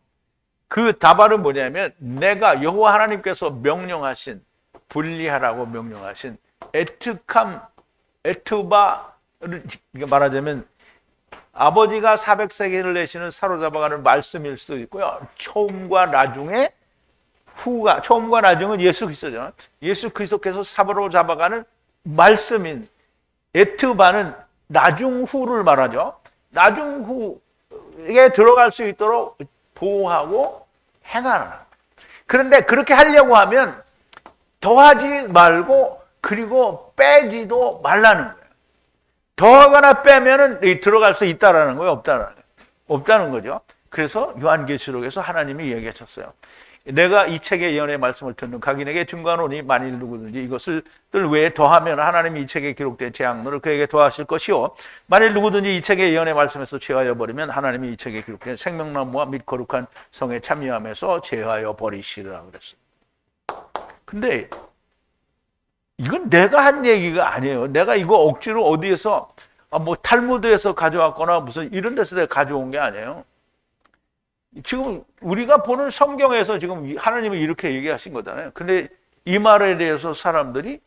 그 다발은 뭐냐면 내가 여호와 하나님께서 명령하신 분리하라고 명령하신 에투바를 말하자면 아버지가 400세계를 내시는 사로잡아가는 말씀일 수도 있고요. 처음과 나중에 후가, 처음과 나중은 예수 그리스도잖아요. 예수 그리스도께서 사로잡아가는 말씀인 에투바는 나중 후를 말하죠. 나중 후에 들어갈 수 있도록 보호하고 행하라. 그런데 그렇게 하려고 하면 더하지 말고 그리고 빼지도 말라는 거예요. 더하거나 빼면은 들어갈 수 있다라는 거예요, 없다는 거죠. 그래서 요한계시록에서 하나님이 얘기하셨어요. 내가 이 책의 예언의 말씀을 듣는 각인에게 증거하노니 만일 누구든지 이것을 외에 더하면 하나님이 이 책에 기록된 재앙을 그에게 더하실 것이요 만일 누구든지 이 책의 예언의 말씀에서 제하여 버리면 하나님이 이 책에 기록된 생명나무와 및 거룩한 성에 참여하면서 제하여 버리시리라 그랬어요. 근데 이건 내가 한 얘기가 아니에요. 내가 이거 억지로 어디에서 뭐 탈무드에서 가져왔거나 무슨 이런 데서 내가 가져온 게 아니에요. 지금 우리가 보는 성경에서 지금 하나님이 이렇게 얘기하신 거잖아요. 근데 이 말에 대해서 사람들이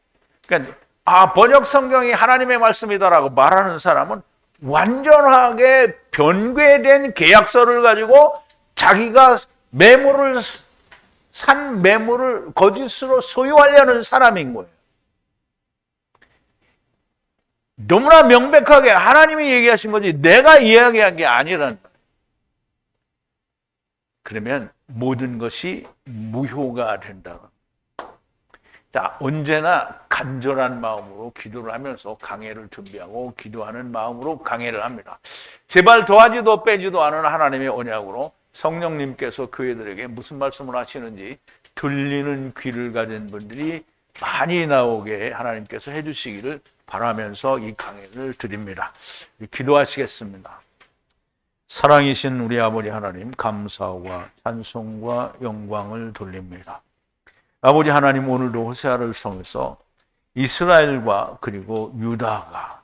그러니까 번역 성경이 하나님의 말씀이다라고 말하는 사람은 완전하게 변괴된 계약서를 가지고 자기가 산 매물을 거짓으로 소유하려는 사람인 거예요. 너무나 명백하게 하나님이 얘기하신 거지 내가 이야기한 게 아니라는 거예요. 그러면 모든 것이 무효가 된다. 자, 언제나 간절한 마음으로 기도를 하면서 강해를 준비하고 기도하는 마음으로 강해를 합니다. 제발 더하지도 빼지도 않은 하나님의 언약으로 성령님께서 교회들에게 무슨 말씀을 하시는지 들리는 귀를 가진 분들이 많이 나오게 하나님께서 해주시기를 바라면서 이 강해를 드립니다. 기도하시겠습니다. 사랑이신 우리 아버지 하나님, 감사와 찬송과 영광을 돌립니다. 아버지 하나님, 오늘도 호세아를 통해서 이스라엘과 그리고 유다가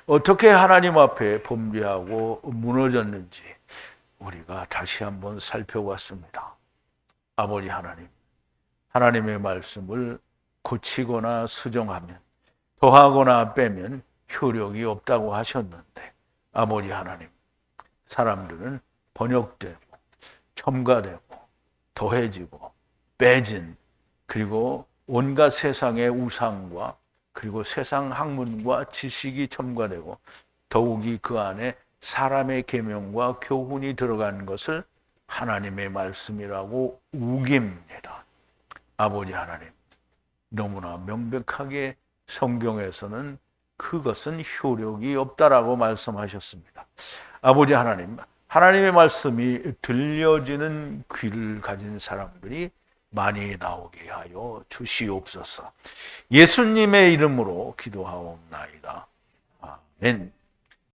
어떻게 하나님 앞에 범죄하고 무너졌는지 우리가 다시 한번 살펴봤습니다. 아버지 하나님, 하나님의 말씀을 고치거나 수정하면 더하거나 빼면 효력이 없다고 하셨는데 아버지 하나님, 사람들은 번역되고 첨가되고 더해지고 빼진 그리고 온갖 세상의 우상과 그리고 세상 학문과 지식이 첨가되고 더욱이 그 안에 사람의 계명과 교훈이 들어간 것을 하나님의 말씀이라고 우깁니다. 아버지 하나님, 너무나 명백하게 성경에서는 그것은 효력이 없다라고 말씀하셨습니다. 아버지 하나님, 하나님의 말씀이 들려지는 귀를 가진 사람들이 많이 나오게 하여 주시옵소서. 예수님의 이름으로 기도하옵나이다. 아멘.